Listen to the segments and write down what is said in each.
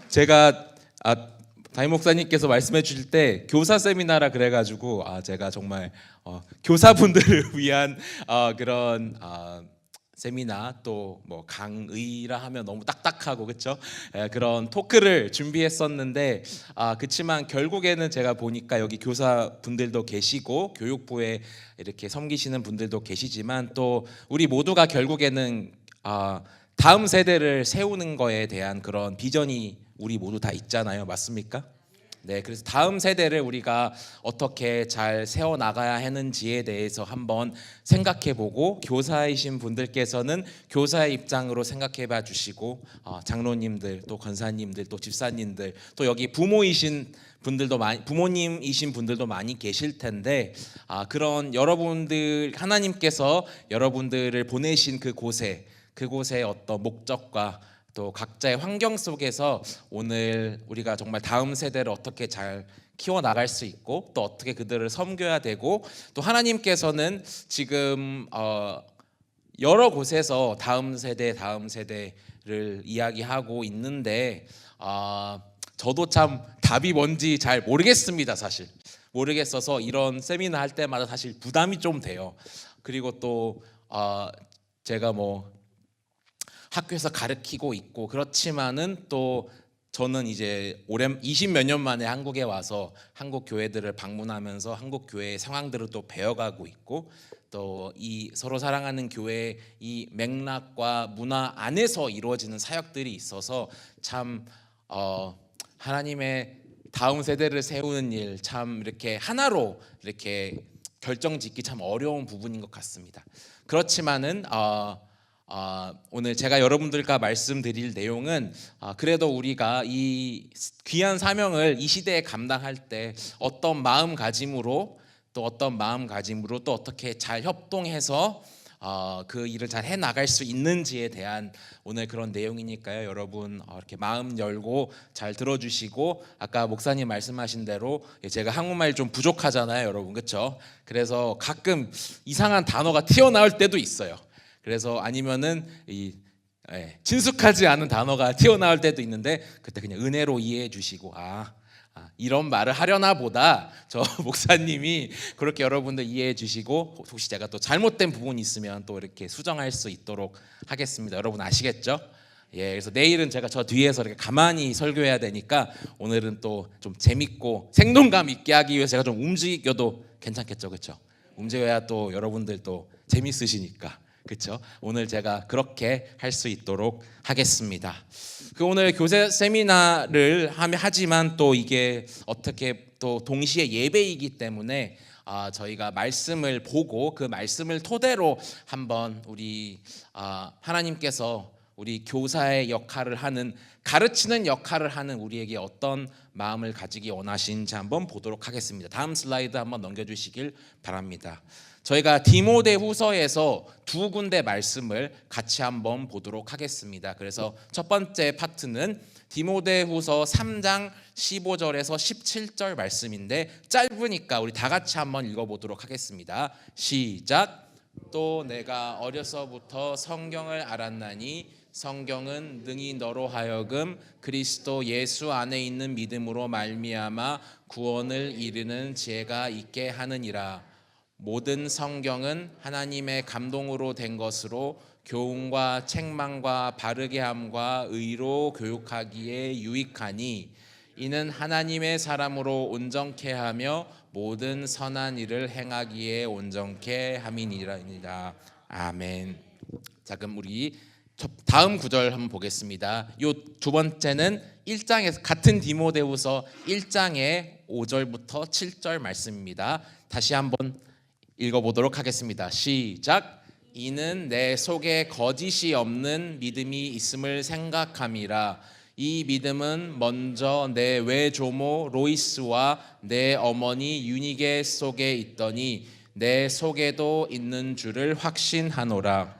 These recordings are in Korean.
제가 담임 목사님께서 말씀해 주실 때 교사 세미나라 그래가지고 제가 정말 교사분들을 위한 그런 세미나 또 뭐 강의라 하면 너무 딱딱하고 그렇죠? 그런 토크를 준비했었는데 그렇지만 결국에는 제가 보니까 여기 교사분들도 계시고 교육부에 이렇게 섬기시는 분들도 계시지만 또 우리 모두가 결국에는 다음 세대를 세우는 거에 대한 그런 비전이 우리 모두 다 있잖아요. 맞습니까? 네, 그래서 다음 세대를 우리가 어떻게 잘 세워 나가야 하는지에 대해서 한번 생각해 보고 교사이신 분들께서는 교사의 입장으로 생각해 봐 주시고 장로님들 또 권사님들 또 집사님들 또 여기 부모이신 분들도 부모님이신 분들도 많이 계실 텐데 그런 여러분들 하나님께서 여러분들을 보내신 그곳에 어떤 목적과 또 각자의 환경 속에서 오늘 우리가 정말 다음 세대를 어떻게 잘 키워나갈 수 있고 또 어떻게 그들을 섬겨야 되고 또 하나님께서는 지금 여러 곳에서 다음 세대를 이야기하고 있는데 저도 참 답이 뭔지 잘 모르겠습니다. 사실 모르겠어서 이런 세미나 할 때마다 사실 부담이 좀 돼요. 그리고 또 제가 뭐 학교에서 가르치고 있고 그렇지만은 또 저는 이제 올해 20몇 년 만에 한국에 와서 한국 교회들을 방문하면서 한국 교회의 상황들을 또 배워가고 있고 또 이 서로 사랑하는 교회의 이 맥락과 문화 안에서 이루어지는 사역들이 있어서 참 하나님의 다음 세대를 세우는 일 참 이렇게 하나로 이렇게 결정짓기 참 어려운 부분인 것 같습니다. 그렇지만은 오늘 제가 여러분들과 말씀드릴 내용은 그래도 우리가 이 귀한 사명을 이 시대에 감당할 때 어떤 마음가짐으로 또 어떻게 잘 협동해서 그 일을 잘 해나갈 수 있는지에 대한 오늘 그런 내용이니까요. 여러분 이렇게 마음 열고 잘 들어주시고 아까 목사님 말씀하신 대로 제가 한국말이 좀 부족하잖아요, 여러분 그렇죠? 그래서 가끔 이상한 단어가 튀어나올 때도 있어요. 그래서 아니면은 친숙하지 않은 단어가 튀어나올 때도 있는데 그때 그냥 은혜로 이해해 주시고 이런 말을 하려나 보다 저 목사님이 그렇게 여러분들 이해해 주시고 혹시 제가 또 잘못된 부분이 있으면 또 이렇게 수정할 수 있도록 하겠습니다. 여러분 아시겠죠? 그래서 내일은 제가 저 뒤에서 이렇게 가만히 설교해야 되니까 오늘은 또 좀 재밌고 생동감 있게 하기 위해서 제가 좀 움직여도 괜찮겠죠, 그렇죠? 움직여야 또 여러분들 또 재밌으시니까. 그렇죠? 오늘 제가 그렇게 할 수 있도록 하겠습니다. 오늘 교세 세미나를 하지만 또 이게 어떻게 또 동시에 예배이기 때문에 저희가 말씀을 보고 그 말씀을 토대로 한번 우리 하나님께서 우리 교사의 역할을 하는 가르치는 역할을 하는 우리에게 어떤 마음을 가지기 원하시는지 한번 보도록 하겠습니다. 다음 슬라이드 한번 넘겨주시길 바랍니다. 저희가 디모데후서에서 두 군데 말씀을 같이 한번 보도록 하겠습니다. 그래서 첫 번째 파트는 디모데후서 3장 15절에서 17절 말씀인데 짧으니까 우리 다 같이 한번 읽어보도록 하겠습니다. 시작. 또 내가 어려서부터 성경을 알았나니 성경은 능히 너로 하여금 그리스도 예수 안에 있는 믿음으로 말미암아 구원을 이루는 지혜가 있게 하느니라. 모든 성경은 하나님의 감동으로 된 것으로 교훈과 책망과 바르게 함과 의로 교육하기에 유익하니 이는 하나님의 사람으로 온전케 하며 모든 선한 일을 행하기에 온전케 함이니라. 아멘. 자, 그럼 우리 다음 구절 한번 보겠습니다. 요 두 번째는 1장에서 같은 디모데후서 1장의 5절부터 7절 말씀입니다. 다시 한번 읽어보도록 하겠습니다. 시작. 이는 내 속에 거짓이 없는 믿음이 있음을 생각함이라. 이 믿음은 먼저 내 외조모 로이스와 내 어머니 유니게 속에 있더니 내 속에도 있는 줄을 확신하노라.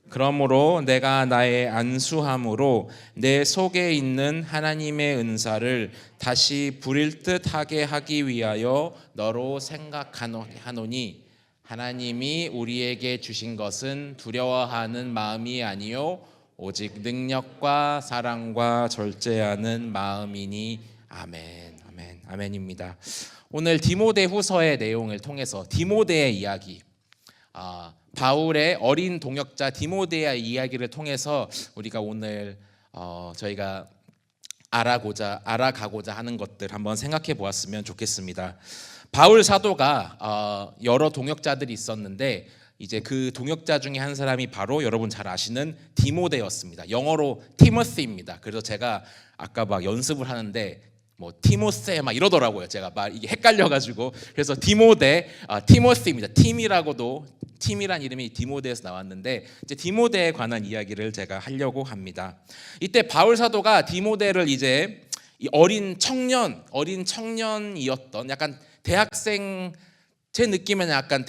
그러므로 내가 나의 안수함으로 내 속에 있는 하나님의 은사를 다시 부릴 듯 하게 하기 위하여 너로 생각하노니 하나님이 우리에게 주신 것은 두려워하는 마음이 아니요 오직 능력과 사랑과 절제하는 마음이니 아멘. 아멘. 아멘입니다. 오늘 디모데후서의 내용을 통해서 디모데의 이야기, 바울의 어린 동역자 디모데의 이야기를 통해서 우리가 오늘 저희가 알아가고자 하는 것들 한번 생각해 보았으면 좋겠습니다. 바울 사도가 여러 동역자들이 있었는데 이제 그 동역자 중에 한 사람이 바로 여러분 잘 아시는 디모데였습니다. 영어로 티모시입니다. 그래서 제가 아까 막 연습을 하는데 뭐 티모세 막 이러더라고요. 제가 막 이게 헷갈려가지고 그래서 티모시입니다. 팀이란 이름이 디모데에서 나왔는데 이제 디모데에 관한 이야기를 제가 하려고 합니다. 이때 바울 사도가 디모데를 이제 이 어린 청년이었던 약간 대학생, 제 느낌에는 약간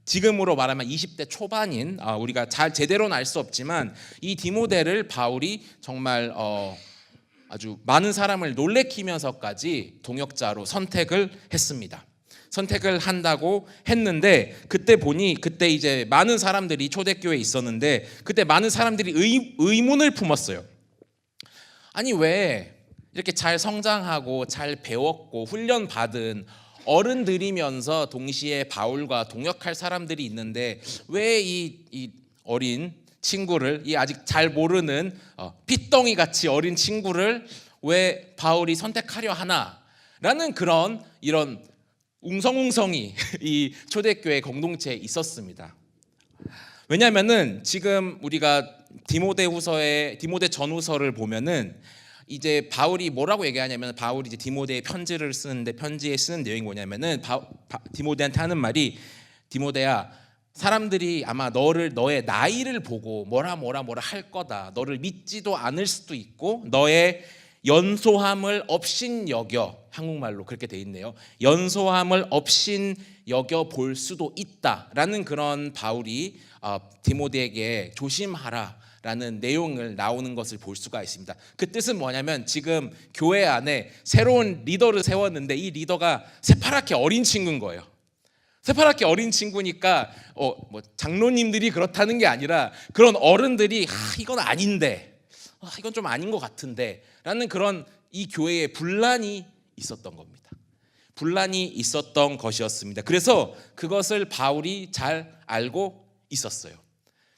지금으로 말하면 20대 초반인 우리가 잘 제대로는 알 수 없지만 이 디모데를 바울이 정말 아주 많은 사람을 놀래키면서까지 동역자로 선택을 했습니다. 선택을 한다고 했는데 그때 이제 많은 사람들이 초대교회에 있었는데 그때 많은 사람들이 의문을 품었어요. 아니 왜 이렇게 잘 성장하고 잘 배웠고 훈련 받은 어른들이면서 동시에 바울과 동역할 사람들이 있는데 왜 이 어린 친구를, 이 아직 잘 모르는 핏덩이 같이 어린 친구를 왜 바울이 선택하려 하나라는 이런 웅성웅성이 이 초대교회 공동체에 있었습니다. 왜냐하면은 지금 우리가 디모데 전후서를 보면은 이제 바울이 뭐라고 얘기하냐면 바울이 이제 디모데에 편지를 쓰는데 편지에 쓰는 내용이 뭐냐면은 디모데한테 하는 말이 디모데야, 사람들이 아마 너의 나이를 보고 뭐라 할 거다. 너를 믿지도 않을 수도 있고 너의 연소함을 업신여겨, 한국말로 그렇게 돼 있네요. 연소함을 업신여겨 볼 수도 있다라는 그런 바울이 디모데에게 조심하라라는 내용을 나오는 것을 볼 수가 있습니다. 그 뜻은 뭐냐면 지금 교회 안에 새로운 리더를 세웠는데 이 리더가 새파랗게 어린 친구인 거예요. 새파랗게 어린 친구니까 뭐 장로님들이 그렇다는 게 아니라 그런 어른들이 이건 아닌데, 이건 좀 아닌 것 같은데 라는 그런 이 교회에 분란이 있었던 겁니다. 분란이 있었던 것이었습니다. 그래서 그것을 바울이 잘 알고 있었어요.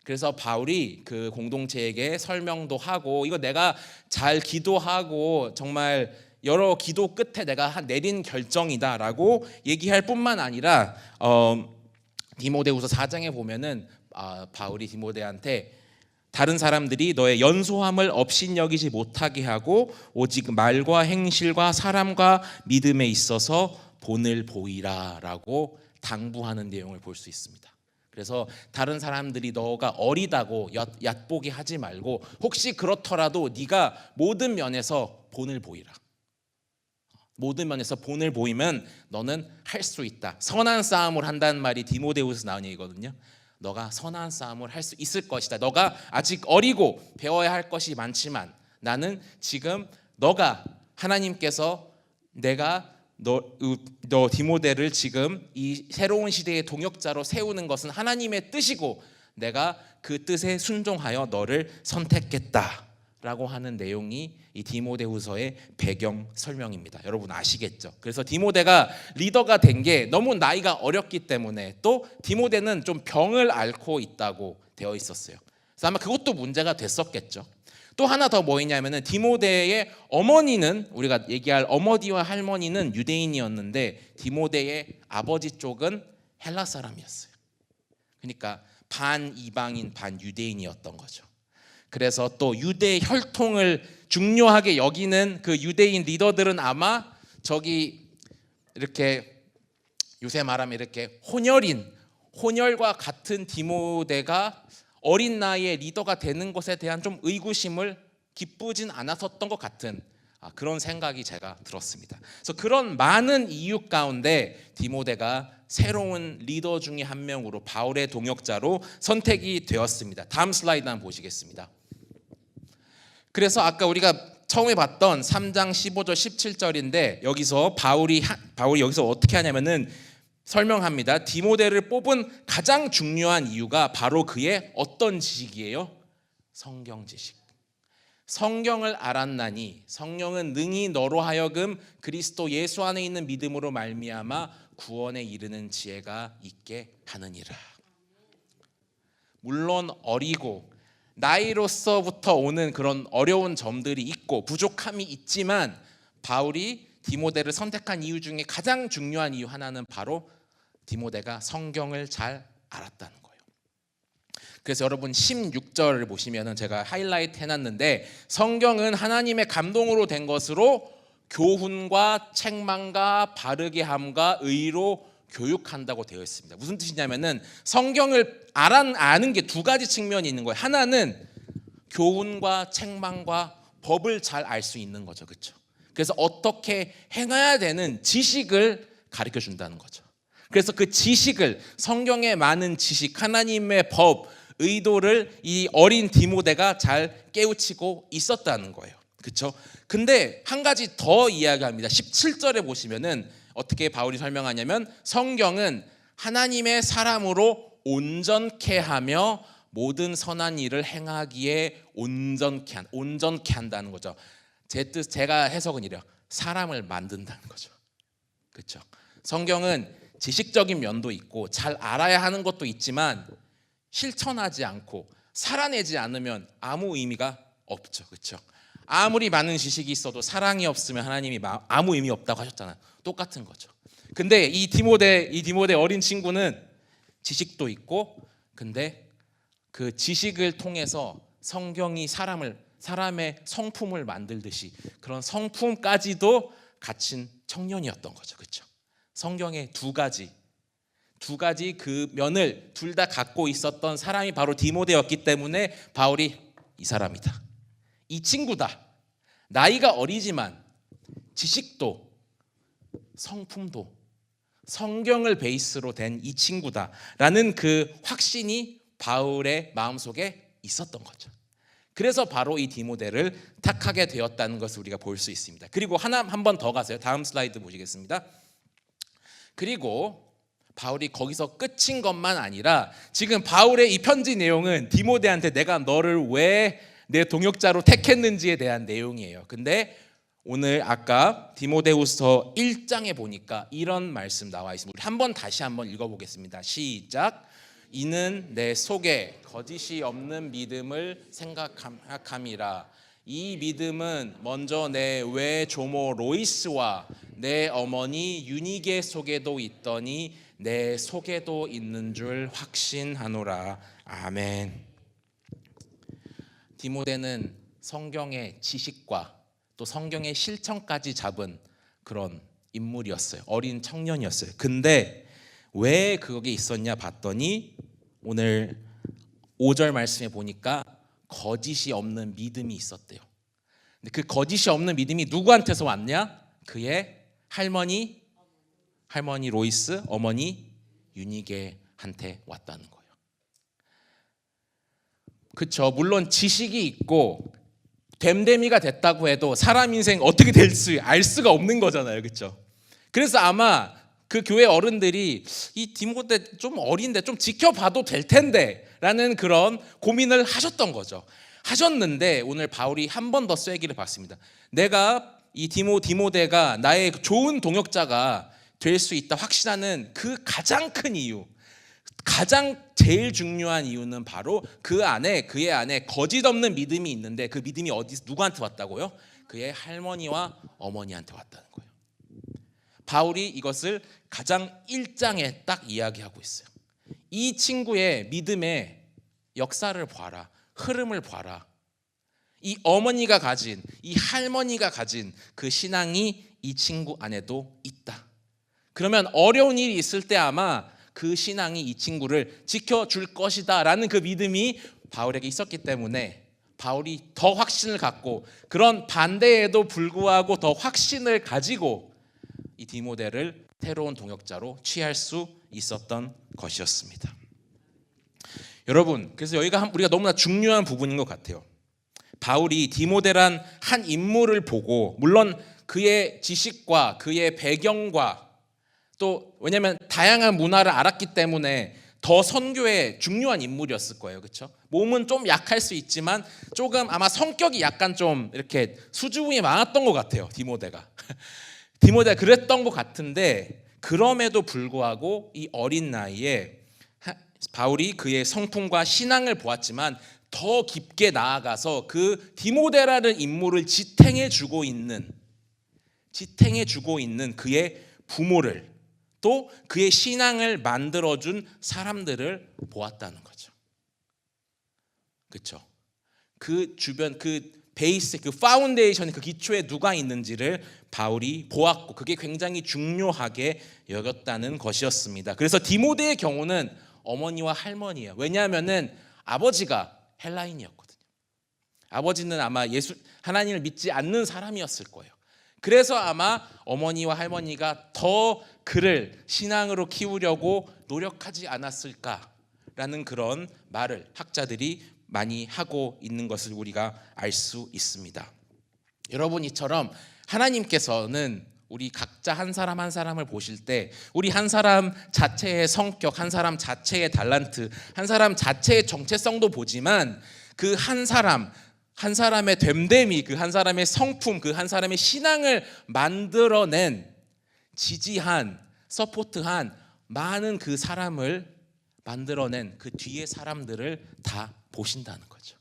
그래서 바울이 그 공동체에게 설명도 하고 이거 내가 잘 기도하고 정말 여러 기도 끝에 내가 내린 결정이다라고 얘기할 뿐만 아니라 디모데후서 4장에 보면은 바울이 디모데한테 다른 사람들이 너의 연소함을 업신여기지 못하게 하고 오직 말과 행실과 사람과 믿음에 있어서 본을 보이라라고 당부하는 내용을 볼 수 있습니다. 그래서 다른 사람들이 너가 어리다고 얕보게 하지 말고 혹시 그렇더라도 네가 모든 면에서 본을 보이라. 모든 면에서 본을 보이면 너는 할 수 있다. 선한 싸움을 한다는 말이 디모데후서에서 나온 얘기거든요. 너가 선한 싸움을 할 수 있을 것이다. 너가 아직 어리고 배워야 할 것이 많지만 나는 지금 너가 하나님께서 내가 너 디모데를 지금 이 새로운 시대의 동역자로 세우는 것은 하나님의 뜻이고 내가 그 뜻에 순종하여 너를 선택했다라고 하는 내용이 이 디모데후서의 배경 설명입니다. 여러분 아시겠죠? 그래서 디모데가 리더가 된 게 너무 나이가 어렸기 때문에 또 디모데는 좀 병을 앓고 있다고 되어 있었어요. 그래서 아마 그것도 문제가 됐었겠죠. 또 하나 더 뭐였냐면은 디모데의 어머니는 우리가 얘기할 어머니와 할머니는 유대인이었는데 디모데의 아버지 쪽은 헬라 사람이었어요. 그러니까 반 이방인 반 유대인이었던 거죠. 그래서 또 유대 혈통을 중요하게 여기는 그 유대인 리더들은 아마 저기 이렇게 요새 말하면 이렇게 혼혈과 같은 디모데가 어린 나이에 리더가 되는 것에 대한 좀 의구심을 기쁘진 않았었던 것 같은 그런 생각이 제가 들었습니다. 그래서 그런 많은 이유 가운데 디모데가 새로운 리더 중에 한 명으로 바울의 동역자로 선택이 되었습니다. 다음 슬라이드 한번 보시겠습니다. 그래서 아까 우리가 처음에 봤던 3장 15절 17절인데 여기서 바울이 여기서 어떻게 하냐면은 설명합니다. 디모데를 뽑은 가장 중요한 이유가 바로 그의 어떤 지식이에요? 성경 지식. 성경을 알았나니 성령은 능히 너로 하여금 그리스도 예수 안에 있는 믿음으로 말미암아 구원에 이르는 지혜가 있게 하느니라. 물론 어리고 나이로서부터 오는 그런 어려운 점들이 있고 부족함이 있지만 바울이 디모데를 선택한 이유 중에 가장 중요한 이유 하나는 바로 디모데가 성경을 잘 알았다는 거예요. 그래서 여러분 16절을 보시면은 제가 하이라이트 해놨는데 성경은 하나님의 감동으로 된 것으로 교훈과 책망과 바르게 함과 의로 교육한다고 되어 있습니다. 무슨 뜻이냐면은 성경을 아는 게 두 가지 측면이 있는 거예요. 하나는 교훈과 책망과 법을 잘 알 수 있는 거죠. 그렇죠? 그래서 어떻게 행해야 되는 지식을 가르쳐 준다는 거죠. 그래서 그 지식을 성경의 많은 지식, 하나님의 법, 의도를 이 어린 디모데가 잘 깨우치고 있었다는 거예요. 그렇죠? 근데 한 가지 더 이야기합니다. 17절에 보시면은 어떻게 바울이 설명하냐면 성경은 하나님의 사람으로 온전케 하며 모든 선한 일을 행하기에 온전케 한다는 거죠. 제가 해석은 이래요. 사람을 만든다는 거죠. 그렇죠? 성경은 지식적인 면도 있고 잘 알아야 하는 것도 있지만 실천하지 않고 살아내지 않으면 아무 의미가 없죠. 그렇죠? 아무리 많은 지식이 있어도 사랑이 없으면 하나님이 아무 의미 없다고 하셨잖아요. 똑같은 거죠. 근데 이 디모데 어린 친구는 지식도 있고 근데 그 지식을 통해서 성경이 사람의 성품을 만들듯이 그런 성품까지도 갖춘 청년이었던 거죠. 그렇죠? 성경의 두 가지 그 면을 둘 다 갖고 있었던 사람이 바로 디모데였기 때문에 바울이 이 사람이다. 이 친구다. 나이가 어리지만 지식도 성품도 성경을 베이스로 된 이 친구다라는 그 확신이 바울의 마음속에 있었던 거죠. 그래서 바로 이 디모데를 택하게 되었다는 것을 우리가 볼 수 있습니다. 그리고 한 번 더 가세요. 다음 슬라이드 보시겠습니다. 그리고 바울이 거기서 끝인 것만 아니라 지금 바울의 이 편지 내용은 디모데한테 내가 너를 왜 내 동역자로 택했는지에 대한 내용이에요. 근데 오늘 아까 디모데후서 1장에 보니까 이런 말씀 나와 있습니다. 우리 다시 한번 읽어보겠습니다. 시작. 이는 내 속에 거짓이 없는 믿음을 생각함이라. 이 믿음은 먼저 내 외조모 로이스와 내 어머니 유니게 속에도 있더니 내 속에도 있는 줄 확신하노라. 아멘. 디모데는 성경의 지식과 또 성경의 실천까지 잡은 그런 인물이었어요. 어린 청년이었어요. 근데 왜 거기에 있었냐 봤더니 오늘 5절 말씀에 보니까 거짓이 없는 믿음이 있었대요. 근데 그 거짓이 없는 믿음이 누구한테서 왔냐? 그의 할머니 로이스, 어머니 유니게한테 왔다는 거예요. 그렇죠. 물론 지식이 있고 됨됨이가 됐다고 해도 사람 인생 어떻게 될지 알 수가 없는 거잖아요. 그렇죠? 그래서 아마 그 교회 어른들이 이 디모데 좀 어린데 좀 지켜봐도 될 텐데 라는 그런 고민을 하셨던 거죠. 하셨는데 오늘 바울이 한 번 더 쐐기를 봤습니다. 내가 이 디모데가 나의 좋은 동역자가 될 수 있다 확신하는 그 가장 큰 이유, 가장 제일 중요한 이유는 바로 그의 안에 거짓 없는 믿음이 있는데 그 믿음이 누구한테 왔다고요? 그의 할머니와 어머니한테 왔다는 거예요. 바울이 이것을 가장 1장에 딱 이야기하고 있어요. 이 친구의 믿음의 역사를 봐라. 흐름을 봐라. 이 어머니가 가진, 이 할머니가 가진 그 신앙이 이 친구 안에도 있다. 그러면 어려운 일이 있을 때 아마 그 신앙이 이 친구를 지켜줄 것이다 라는 그 믿음이 바울에게 있었기 때문에 바울이 더 확신을 갖고 그런 반대에도 불구하고 더 확신을 가지고 이 디모데를 새로운 동역자로 취할 수 있었던 것이었습니다. 여러분, 그래서 여기가 우리가 너무나 중요한 부분인 것 같아요. 바울이 디모데란 한 인물을 보고 물론 그의 지식과 그의 배경과 또 왜냐하면 다양한 문화를 알았기 때문에 더 선교에 중요한 인물이었을 거예요. 그렇죠? 몸은 좀 약할 수 있지만 조금 아마 성격이 약간 좀 이렇게 수줍음이 많았던 것 같아요. 디모데가 그랬던 것 같은데, 그럼에도 불구하고 이 어린 나이에 바울이 그의 성품과 신앙을 보았지만 더 깊게 나아가서 그 디모데라는 인물을 지탱해 주고 있는 그의 부모를, 또 그의 신앙을 만들어준 사람들을 보았다는 거죠. 그렇죠? 그 주변, 그 베이스, 그 파운데이션, 그 기초에 누가 있는지를 바울이 보았고, 그게 굉장히 중요하게 여겼다는 것이었습니다. 그래서 디모데의 경우는 어머니와 할머니예요. 왜냐하면은 아버지가 헬라인이었거든요. 아버지는 아마 하나님을 믿지 않는 사람이었을 거예요. 그래서 아마 어머니와 할머니가 더 그를 신앙으로 키우려고 노력하지 않았을까라는 그런 말을 학자들이 많이 하고 있는 것을 우리가 알 수 있습니다. 여러분, 이처럼 하나님께서는 우리 각자 한 사람 한 사람을 보실 때 우리 한 사람 자체의 성격, 한 사람 자체의 달란트, 한 사람 자체의 정체성도 보지만 그 한 사람의 됨됨이, 그 한 사람의 성품, 그 한 사람의 신앙을 만들어낸, 지지한, 서포트한 많은 그 사람을 만들어낸 그 뒤에 사람들을 다 보신다는 거죠.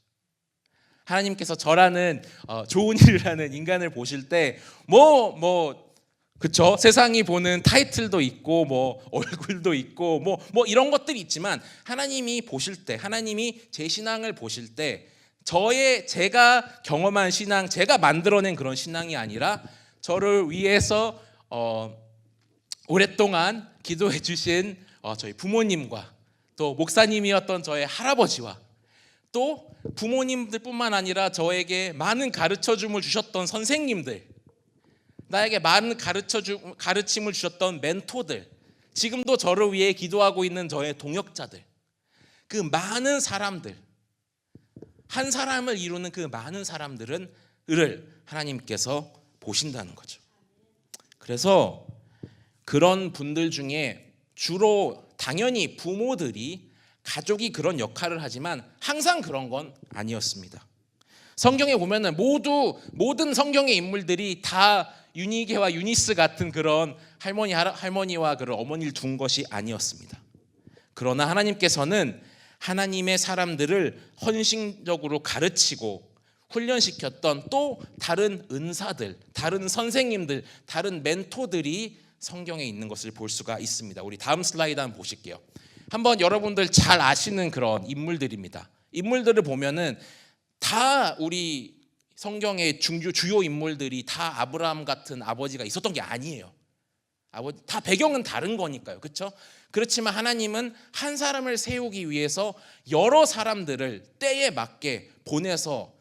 하나님께서 저라는 좋은 일을 하는 인간을 보실 때 그쵸? 세상이 보는 타이틀도 있고 얼굴도 있고 이런 것들이 있지만, 하나님이 보실 때, 하나님이 제 신앙을 보실 때 제가 경험한 신앙, 제가 만들어낸 그런 신앙이 아니라 저를 위해서 오랫동안 기도해 주신 저희 부모님과, 또 목사님이었던 저의 할아버지와, 또 부모님들뿐만 아니라 저에게 많은 가르쳐줌을 주셨던 선생님들, 나에게 많은 가르침을 주셨던 멘토들, 지금도 저를 위해 기도하고 있는 저의 동역자들, 그 많은 사람들, 한 사람을 이루는 그 많은 사람들을 하나님께서 보신다는 거죠. 그래서 그런 분들 중에 주로 당연히 부모들이, 가족이 그런 역할을 하지만 항상 그런 건 아니었습니다. 성경에 보면은 모든 성경의 인물들이 다 유니게와 유니스 같은 그런 할머니와 그런 어머니를 둔 것이 아니었습니다. 그러나 하나님께서는 하나님의 사람들을 헌신적으로 가르치고 훈련시켰던 또 다른 은사들, 다른 선생님들, 다른 멘토들이 성경에 있는 것을 볼 수가 있습니다. 우리 다음 슬라이드 한번 보실게요. 한번 여러분들 잘 아시는 그런 인물들입니다. 인물들을 보면은 다 우리 성경의 주요 인물들이 다 아브라함 같은 아버지가 있었던 게 아니에요. 다 배경은 다른 거니까요. 그렇죠? 그렇지만 하나님은 한 사람을 세우기 위해서 여러 사람들을 때에 맞게 보내서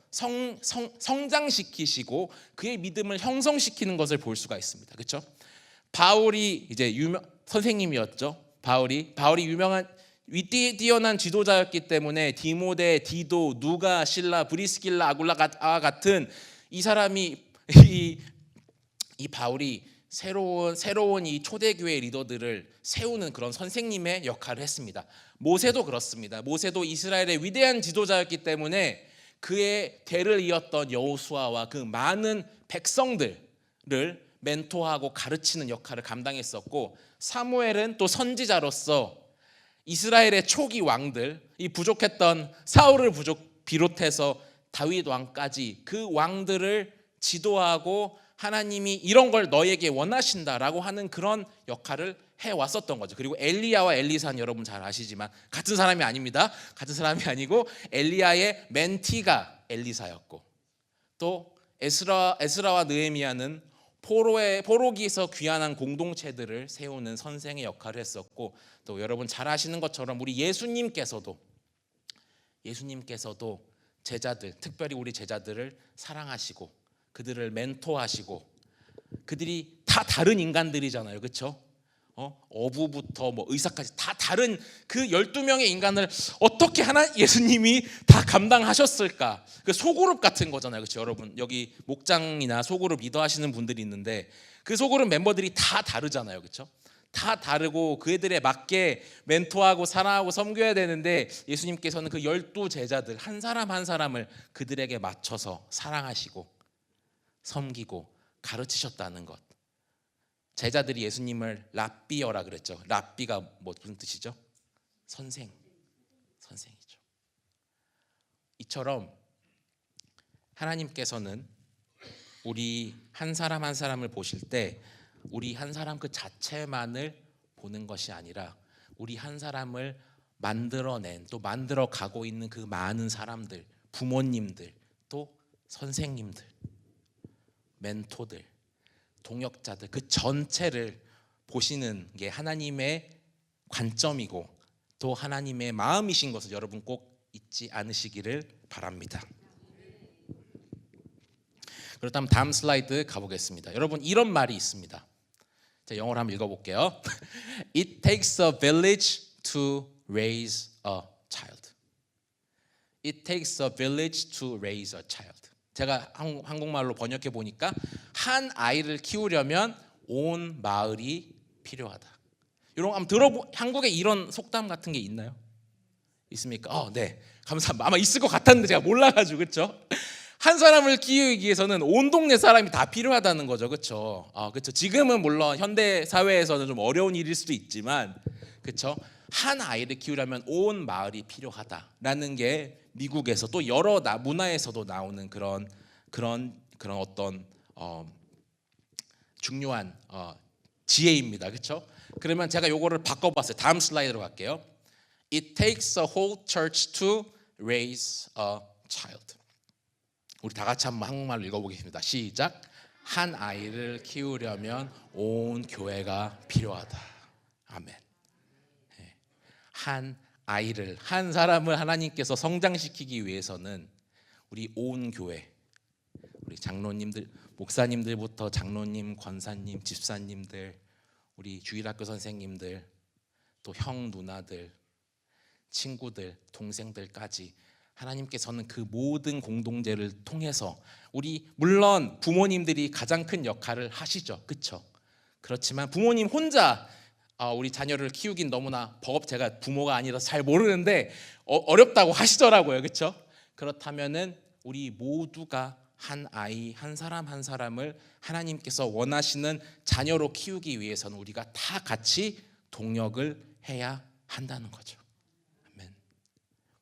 성장시키시고 그의 믿음을 형성시키는 것을 볼 수가 있습니다. 그렇죠? 바울이 이제 선생님이었죠. 바울이 유명한 뛰어난 지도자였기 때문에 디모데, 디도, 누가, 실라, 브리스길라, 아굴라와 같은 이 사람이 이 바울이 새로운 이 초대교회 리더들을 세우는 그런 선생님의 역할을 했습니다. 모세도 그렇습니다. 모세도 이스라엘의 위대한 지도자였기 때문에 그의 대를 이었던 여호수아와 그 많은 백성들을 멘토하고 가르치는 역할을 감당했었고, 사무엘은 또 선지자로서 이스라엘의 초기 왕들, 이 부족했던 사울을 비롯해서 다윗 왕까지 그 왕들을 지도하고 하나님이 이런 걸 너에게 원하신다라고 하는 그런 역할을 해왔었던 거죠. 그리고 엘리야와 엘리사는 여러분 잘 아시지만 같은 사람이 아닙니다. 같은 사람이 아니고 엘리야의 멘티가 엘리사였고, 또 에스라와 느헤미야는 포로기에서 귀환한 공동체들을 세우는 선생의 역할을 했었고, 또 여러분 잘 아시는 것처럼 우리 예수님께서도 제자들, 특별히 우리 제자들을 사랑하시고 그들을 멘토하시고, 그들이 다 다른 인간들이잖아요. 그렇죠? 어부부터 의사까지 다 다른 그 12명의 인간을 어떻게 예수님이 다 감당하셨을까? 그 소그룹 같은 거잖아요. 그렇죠? 여러분 여기 목장이나 소그룹 리더 하시는 분들이 있는데 그 소그룹 멤버들이 다 다르잖아요. 그렇죠? 다 다르고 그들에 맞게 멘토하고 사랑하고 섬겨야 되는데 예수님께서는 그 12제자들 한 사람 한 사람을 그들에게 맞춰서 사랑하시고 섬기고 가르치셨다는 것. 제자들이 예수님을 랍비어라 그랬죠. 랍비가 무슨 뜻이죠? 선생이죠. 이처럼 하나님께서는 우리 한 사람 한 사람을 보실 때 우리 한 사람 그 자체만을 보는 것이 아니라 우리 한 사람을 만들어낸 또 만들어 가고 있는 그 많은 사람들, 부모님들, 또 선생님들, 멘토들, 동역자들 그 전체를 보시는 게 하나님의 관점이고 또 하나님의 마음이신 것을 여러분 꼭 잊지 않으시기를 바랍니다. 그렇다면 다음 슬라이드 가보겠습니다. 여러분 이런 말이 있습니다. 제가 영어로 한번 읽어볼게요. It takes a village to raise a child. It takes a village to raise a child. 제가 한국말로 번역해 보니까 한 아이를 키우려면 온 마을이 필요하다. 이런 한번 한국에 이런 속담 같은 게 있나요? 있습니까? 네, 감사합니다. 아마 있을 것 같았는데 제가 몰라가지고 그렇죠? 한 사람을 키우기 위해서는 온 동네 사람이 다 필요하다는 거죠, 그렇죠? 그렇죠. 지금은 물론 현대 사회에서는 좀 어려운 일일 수도 있지만, 그렇죠? 한 아이를 키우려면 온 마을이 필요하다라는 게 미국에서 또 여러 문화에서도 나오는 그런 어떤 중요한 지혜입니다, 그렇죠? 그러면 제가 요거를 바꿔봤어요. 다음 슬라이드로 갈게요. It takes a whole church to raise a child. 우리 다 같이 한번 한국말로 읽어보겠습니다. 시작. 한 아이를 키우려면 온 교회가 필요하다. 아멘. 한 사람을 하나님께서 성장시키기 위해서는 우리 온 교회, 우리 장로님들, 목사님들부터 장로님, 권사님, 집사님들, 우리 주일학교 선생님들, 또 형 누나들, 친구들, 동생들까지 하나님께서는 그 모든 공동체를 통해서 우리 물론 부모님들이 가장 큰 역할을 하시죠, 그렇죠? 그렇지만 부모님 혼자 우리 자녀를 키우긴 너무나 제가 부모가 아니라서 잘 모르는데 어렵다고 하시더라고요, 그렇죠? 그렇다면은 우리 모두가 한 아이, 한 사람 한 사람을 하나님께서 원하시는 자녀로 키우기 위해서는 우리가 다 같이 동역을 해야 한다는 거죠. 아멘.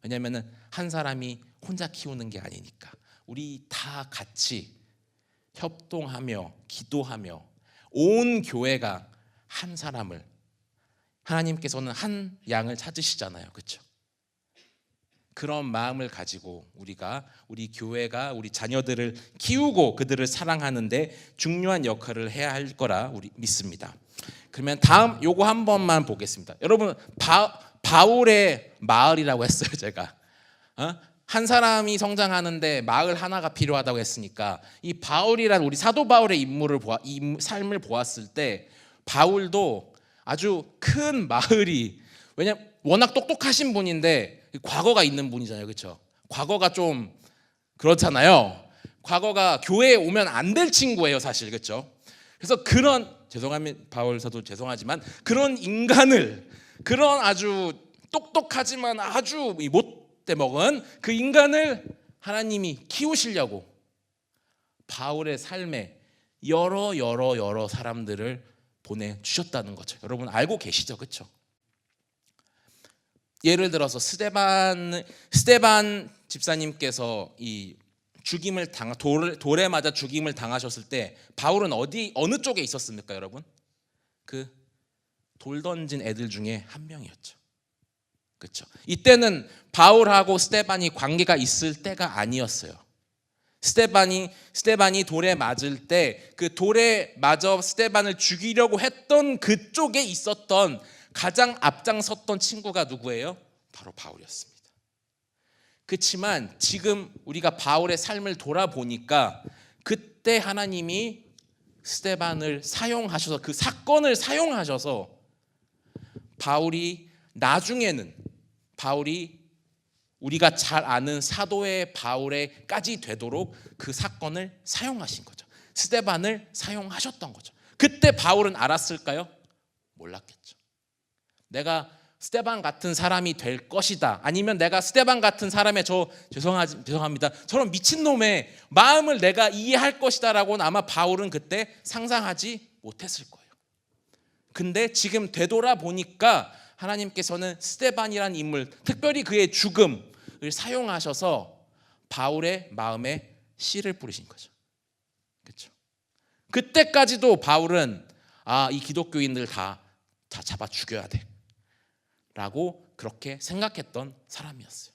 왜냐하면은 한 사람이 혼자 키우는 게 아니니까 우리 다 같이 협동하며 기도하며 온 교회가 한 사람을 하나님께서는 한 양을 찾으시잖아요, 그렇죠? 그런 마음을 가지고 우리 교회가 우리 자녀들을 키우고 그들을 사랑하는데 중요한 역할을 해야 할 거라 우리 믿습니다. 그러면 다음 요거 한 번만 보겠습니다. 여러분 바울의 마을이라고 했어요, 제가. 한 사람이 성장하는데 마을 하나가 필요하다고 했으니까 이 바울이란 우리 사도 바울의 삶을 보았을 때 바울도 아주 큰 마을이 왜냐면 워낙 똑똑하신 분인데 과거가 있는 분이잖아요, 그렇죠? 과거가 좀 그렇잖아요. 과거가 교회에 오면 안 될 친구예요, 사실, 그렇죠? 그래서 죄송합니다, 바울 사도 죄송하지만 그런 인간을 그런 아주 똑똑하지만 아주 못돼 먹은 그 인간을 하나님이 키우시려고 바울의 삶에 여러 사람들을 보내주셨다는 거죠. 여러분 알고 계시죠, 그렇죠? 예를 들어서 스데반 집사님께서 이 돌에 맞아 죽임을 당하셨을 때 바울은 어느 쪽에 있었습니까, 여러분? 그 돌 던진 애들 중에 한 명이었죠. 그렇죠? 이때는 바울하고 스데반이 관계가 있을 때가 아니었어요. 스데반이 돌에 맞을 때 그 돌에 맞아 스데반을 죽이려고 했던 그쪽에 있었던 가장 앞장섰던 친구가 누구예요? 바로 바울이었습니다. 그렇지만 지금 우리가 바울의 삶을 돌아보니까 그때 하나님이 스데반을 사용하셔서 그 사건을 사용하셔서 나중에는 바울이 우리가 잘 아는 사도의 바울에까지 되도록 그 사건을 사용하신 거죠. 스데반을 사용하셨던 거죠. 그때 바울은 알았을까요? 몰랐겠죠. 내가 스데반 같은 사람이 될 것이다, 아니면 내가 스데반 같은 사람의 죄송합니다, 저런 미친놈의 마음을 내가 이해할 것이다 라고는 아마 바울은 그때 상상하지 못했을 거예요. 근데 지금 되돌아보니까 하나님께서는 스데반이라는 인물, 특별히 그의 죽음을 사용하셔서 바울의 마음에 씨를 뿌리신 거죠. 그렇죠? 그때까지도 바울은 이 기독교인들 다 잡아 죽여야 돼 라고 그렇게 생각했던 사람이었어요.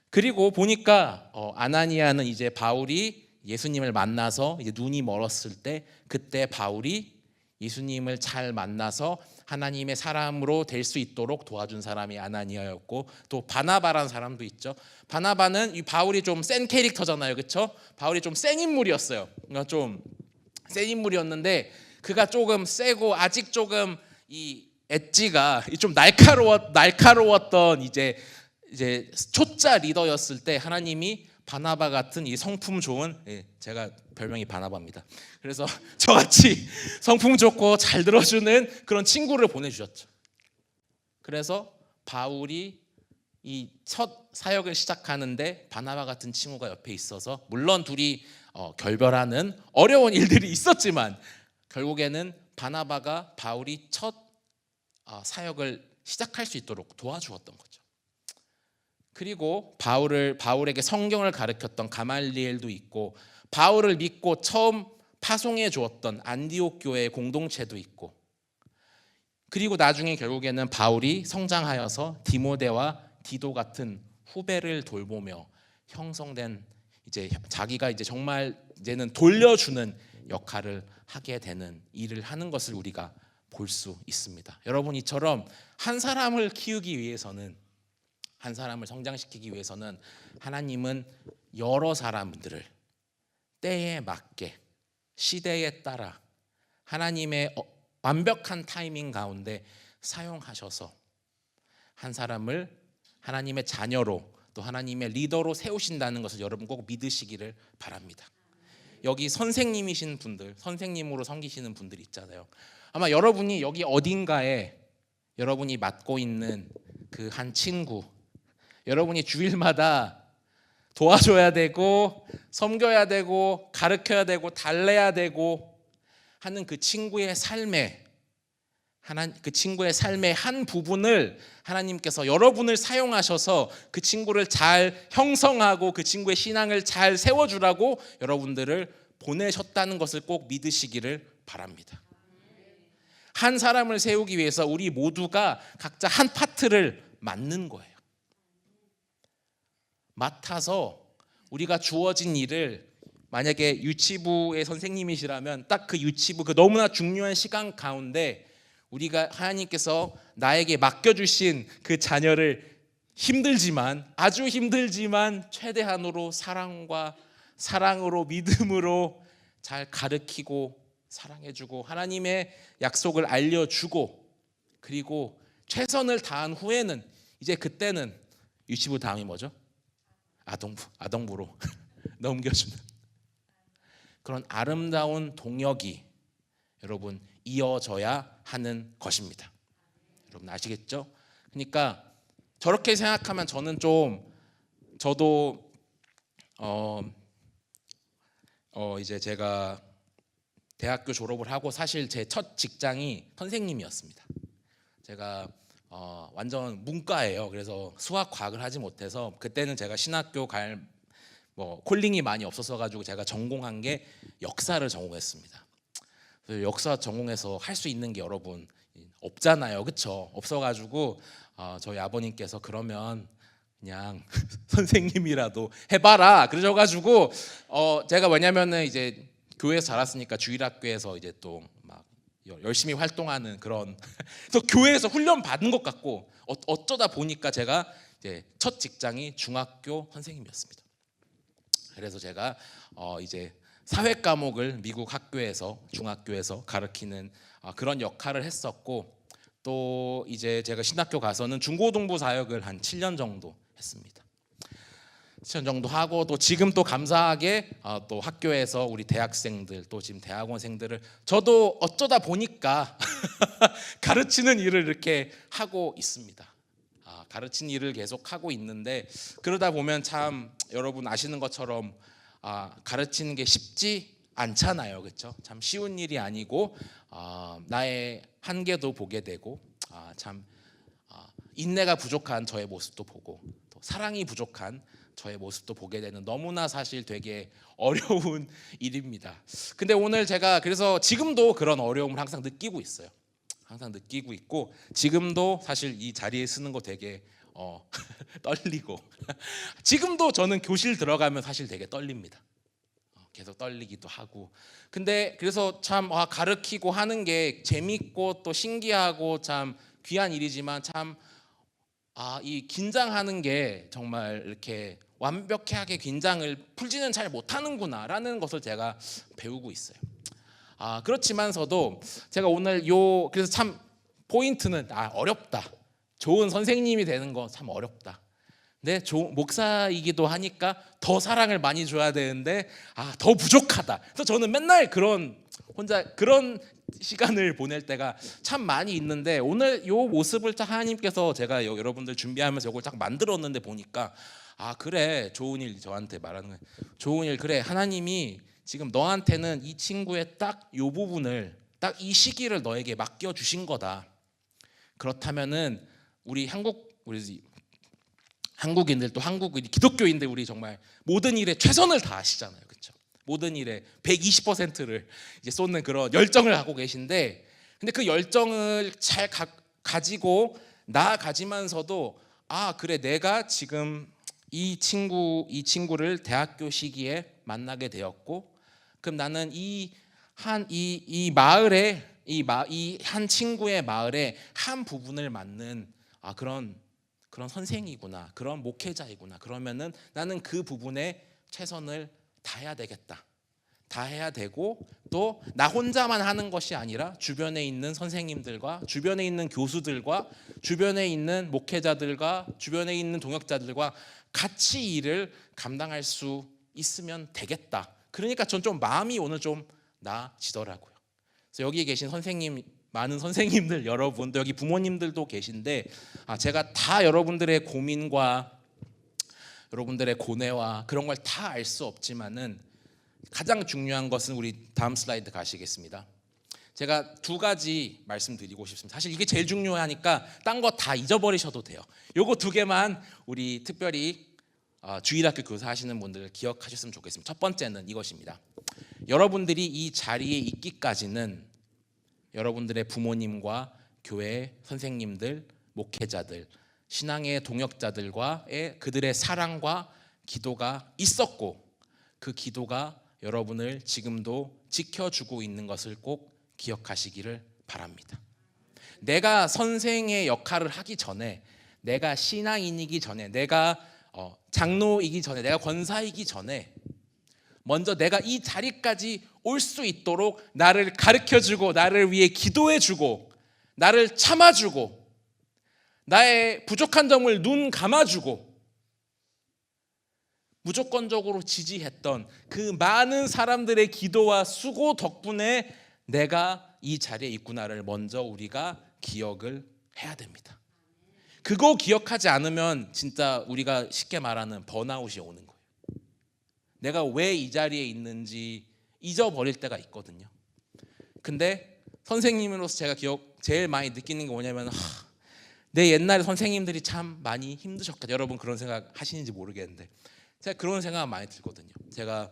그리고 보니까 아나니아는 이제 바울이 예수님을 만나서 이제 눈이 멀었을 때, 그때 바울이 예수님을 잘 만나서 하나님의 사람으로 될 수 있도록 도와준 사람이 아나니아였고, 또 바나바라는 사람도 있죠. 바나바는 이 바울이 좀 센 캐릭터잖아요, 그렇죠? 바울이 좀 센 인물이었어요. 그러니까 좀 센 인물이었는데 그가 조금 세고 아직 조금 이 엣지가 좀 날카로웠던 이제 초짜 리더였을 때 하나님이 바나바 같은 이 성품 좋은, 제가 별명이 바나바입니다. 그래서 저같이 성품 좋고 잘 들어주는 그런 친구를 보내주셨죠. 그래서 바울이 이 첫 사역을 시작하는데 바나바 같은 친구가 옆에 있어서, 물론 둘이 결별하는 어려운 일들이 있었지만 결국에는 바나바가 바울이 첫 사역을 시작할 수 있도록 도와주었던 거죠. 그리고 바울에게 성경을 가르쳤던 가말리엘도 있고, 바울을 믿고 처음 파송해 주었던 안디옥 교회의 공동체도 있고, 그리고 나중에 결국에는 바울이 성장하여서 디모데와 디도 같은 후배를 돌보며 형성된, 이제 자기가 이제 정말 이제는 돌려주는 역할을 하게 되는 일을 하는 것을 우리가 볼 수 있습니다. 여러분, 이처럼 한 사람을 키우기 위해서는, 한 사람을 성장시키기 위해서는 하나님은 여러 사람들을 때에 맞게 시대에 따라 하나님의 완벽한 타이밍 가운데 사용하셔서 한 사람을 하나님의 자녀로, 또 하나님의 리더로 세우신다는 것을 여러분 꼭 믿으시기를 바랍니다. 여기 선생님이신 분들, 선생님으로 섬기시는 분들 있잖아요. 아마 여러분이 여기 어딘가에 여러분이 맡고 있는 그 한 친구, 여러분이 주일마다 도와줘야 되고 섬겨야 되고 가르쳐야 되고 달래야 되고 하는 그 친구의 삶에, 그 친구의 삶의 한 부분을 하나님께서 여러분을 사용하셔서 그 친구를 잘 형성하고 그 친구의 신앙을 잘 세워주라고 여러분들을 보내셨다는 것을 꼭 믿으시기를 바랍니다. 한 사람을 세우기 위해서 우리 모두가 각자 한 파트를 맡는 거예요. 맡아서 우리가 주어진 일을, 만약에 유치부의 선생님이시라면 딱 그 유치부, 그 너무나 중요한 시간 가운데 우리가 하나님께서 나에게 맡겨주신 그 자녀를 힘들지만, 아주 힘들지만 최대한으로 사랑으로 믿음으로 잘 가르치고 사랑해주고 하나님의 약속을 알려주고, 그리고 최선을 다한 후에는 이제 그때는 유치부 다음이 뭐죠? 아동부로 넘겨주는 그런 아름다운 동역이 여러분 이어져야 하는 것입니다. 여러분 아시겠죠? 그러니까 저렇게 생각하면 저도 이제 제가 대학교 졸업을 하고 사실 제 첫 직장이 선생님이었습니다. 제가 완전 문과예요. 그래서 수학, 과학을 하지 못해서 그때는 제가 신학교 콜링이 많이 없어서 가지고 제가 전공한 게 역사를 전공했습니다. 역사 전공해서 할 수 있는 게 여러분 없잖아요, 그렇죠? 없어가지고 저희 아버님께서 그러면 그냥 선생님이라도 해봐라 그러셔가지고 제가 왜냐면은 이제 교회에서 자랐으니까 주일학교에서 이제 또 막 열심히 활동하는 그런 또 교회에서 훈련 받은 것 같고 어쩌다 보니까 제가 이제 첫 직장이 중학교 선생님이었습니다. 그래서 제가 이제 사회 과목을 미국 학교에서 중학교에서 가르치는 그런 역할을 했었고, 또 이제 제가 신학교 가서는 중고등부 사역을 한 7년 정도 했습니다. 시험 정도 하고 또 지금 또 감사하게 또 학교에서 우리 대학생들 또 지금 대학원생들을 저도 어쩌다 보니까 가르치는 일을 이렇게 하고 있습니다. 가르치는 일을 계속 하고 있는데 그러다 보면 참 여러분 아시는 것처럼 가르치는 게 쉽지 않잖아요, 그렇죠? 참 쉬운 일이 아니고 나의 한계도 보게 되고 참 인내가 부족한 저의 모습도 보고 또 사랑이 부족한 저의 모습도 보게 되는 너무나 사실 되게 어려운 일입니다. 근데 오늘 제가 그래서 지금도 그런 어려움을 항상 느끼고 있어요. 항상 느끼고 있고 지금도 사실 이 자리에 서는 거 되게 떨리고 지금도 저는 교실 들어가면 사실 되게 떨립니다. 계속 떨리기도 하고 근데 그래서 참 가르치고 하는 게 재밌고 또 신기하고 참 귀한 일이지만 참 이 긴장하는 게 정말 이렇게 완벽하게 긴장을 풀지는 잘 못하는구나라는 것을 제가 배우고 있어요. 그렇지만서도 제가 오늘 그래서 참 포인트는 어렵다. 좋은 선생님이 되는 거 참 어렵다. 근데 목사이기도 하니까 더 사랑을 많이 줘야 되는데 더 부족하다. 그래서 저는 맨날 혼자 그런 시간을 보낼 때가 참 많이 있는데 오늘 요 모습을 딱 하나님께서 제가 여러분들 준비하면서 이걸 딱 만들었는데 보니까 그래 좋은 일 저한테 말하는 거예요. 좋은 일 그래 하나님이 지금 너한테는 이 친구의 딱 요 부분을 딱 이 시기를 너에게 맡겨 주신 거다. 그렇다면은 우리 한국인들 또 기독교인들 우리 정말 모든 일에 최선을 다하시잖아요, 그렇죠? 모든 일에 120%를 이제 쏟는 그런 열정을 갖고 계신데, 근데 그 열정을 잘 가지고 나아가지면서도 그래 내가 지금 이 친구를 대학교 시기에 만나게 되었고, 그럼 나는 이 마을에 이 한 친구의 마을에 한 부분을 맡는 그런 선생이구나, 그런 목회자이구나. 그러면은 나는 그 부분에 최선을 다해야 되겠다. 다해야 되고 또 나 혼자만 하는 것이 아니라 주변에 있는 선생님들과 주변에 있는 교수들과 주변에 있는 목회자들과 주변에 있는 동역자들과 같이 일을 감당할 수 있으면 되겠다. 그러니까 전 좀 마음이 오늘 좀 나아지더라고요. 그래서 여기 계신 많은 선생님들 여러분, 또 여기 부모님들도 계신데 제가 다 여러분들의 고민과 여러분들의 고뇌와 그런 걸 다 알 수 없지만은 가장 중요한 것은 우리 다음 슬라이드 가시겠습니다. 제가 두 가지 말씀드리고 싶습니다. 사실 이게 제일 중요하니까 딴 거 다 잊어버리셔도 돼요. 요거 두 개만 우리 특별히 주일학교 교사 하시는 분들 기억하셨으면 좋겠습니다. 첫 번째는 이것입니다. 여러분들이 이 자리에 있기까지는 여러분들의 부모님과 교회 선생님들, 목회자들, 신앙의 동역자들과의 그들의 사랑과 기도가 있었고, 그 기도가 여러분을 지금도 지켜주고 있는 것을 꼭 기억하시기를 바랍니다. 내가 선생의 역할을 하기 전에, 내가 신앙인이기 전에, 내가 장로이기 전에, 내가 권사이기 전에 먼저 내가 이 자리까지 올 수 있도록 나를 가르쳐주고 나를 위해 기도해주고 나를 참아주고 나의 부족한 점을 눈 감아주고 무조건적으로 지지했던 그 많은 사람들의 기도와 수고 덕분에 내가 이 자리에 있구나를 먼저 우리가 기억을 해야 됩니다. 그거 기억하지 않으면 진짜 우리가 쉽게 말하는 번아웃이 오는 거예요. 내가 왜 이 자리에 있는지 잊어버릴 때가 있거든요. 근데 선생님으로서 제가 제일 많이 느끼는 게 뭐냐면 내 옛날에 선생님들이 참 많이 힘드셨겠다. 여러분 그런 생각 하시는지 모르겠는데 제가 그런 생각 많이 들거든요. 제가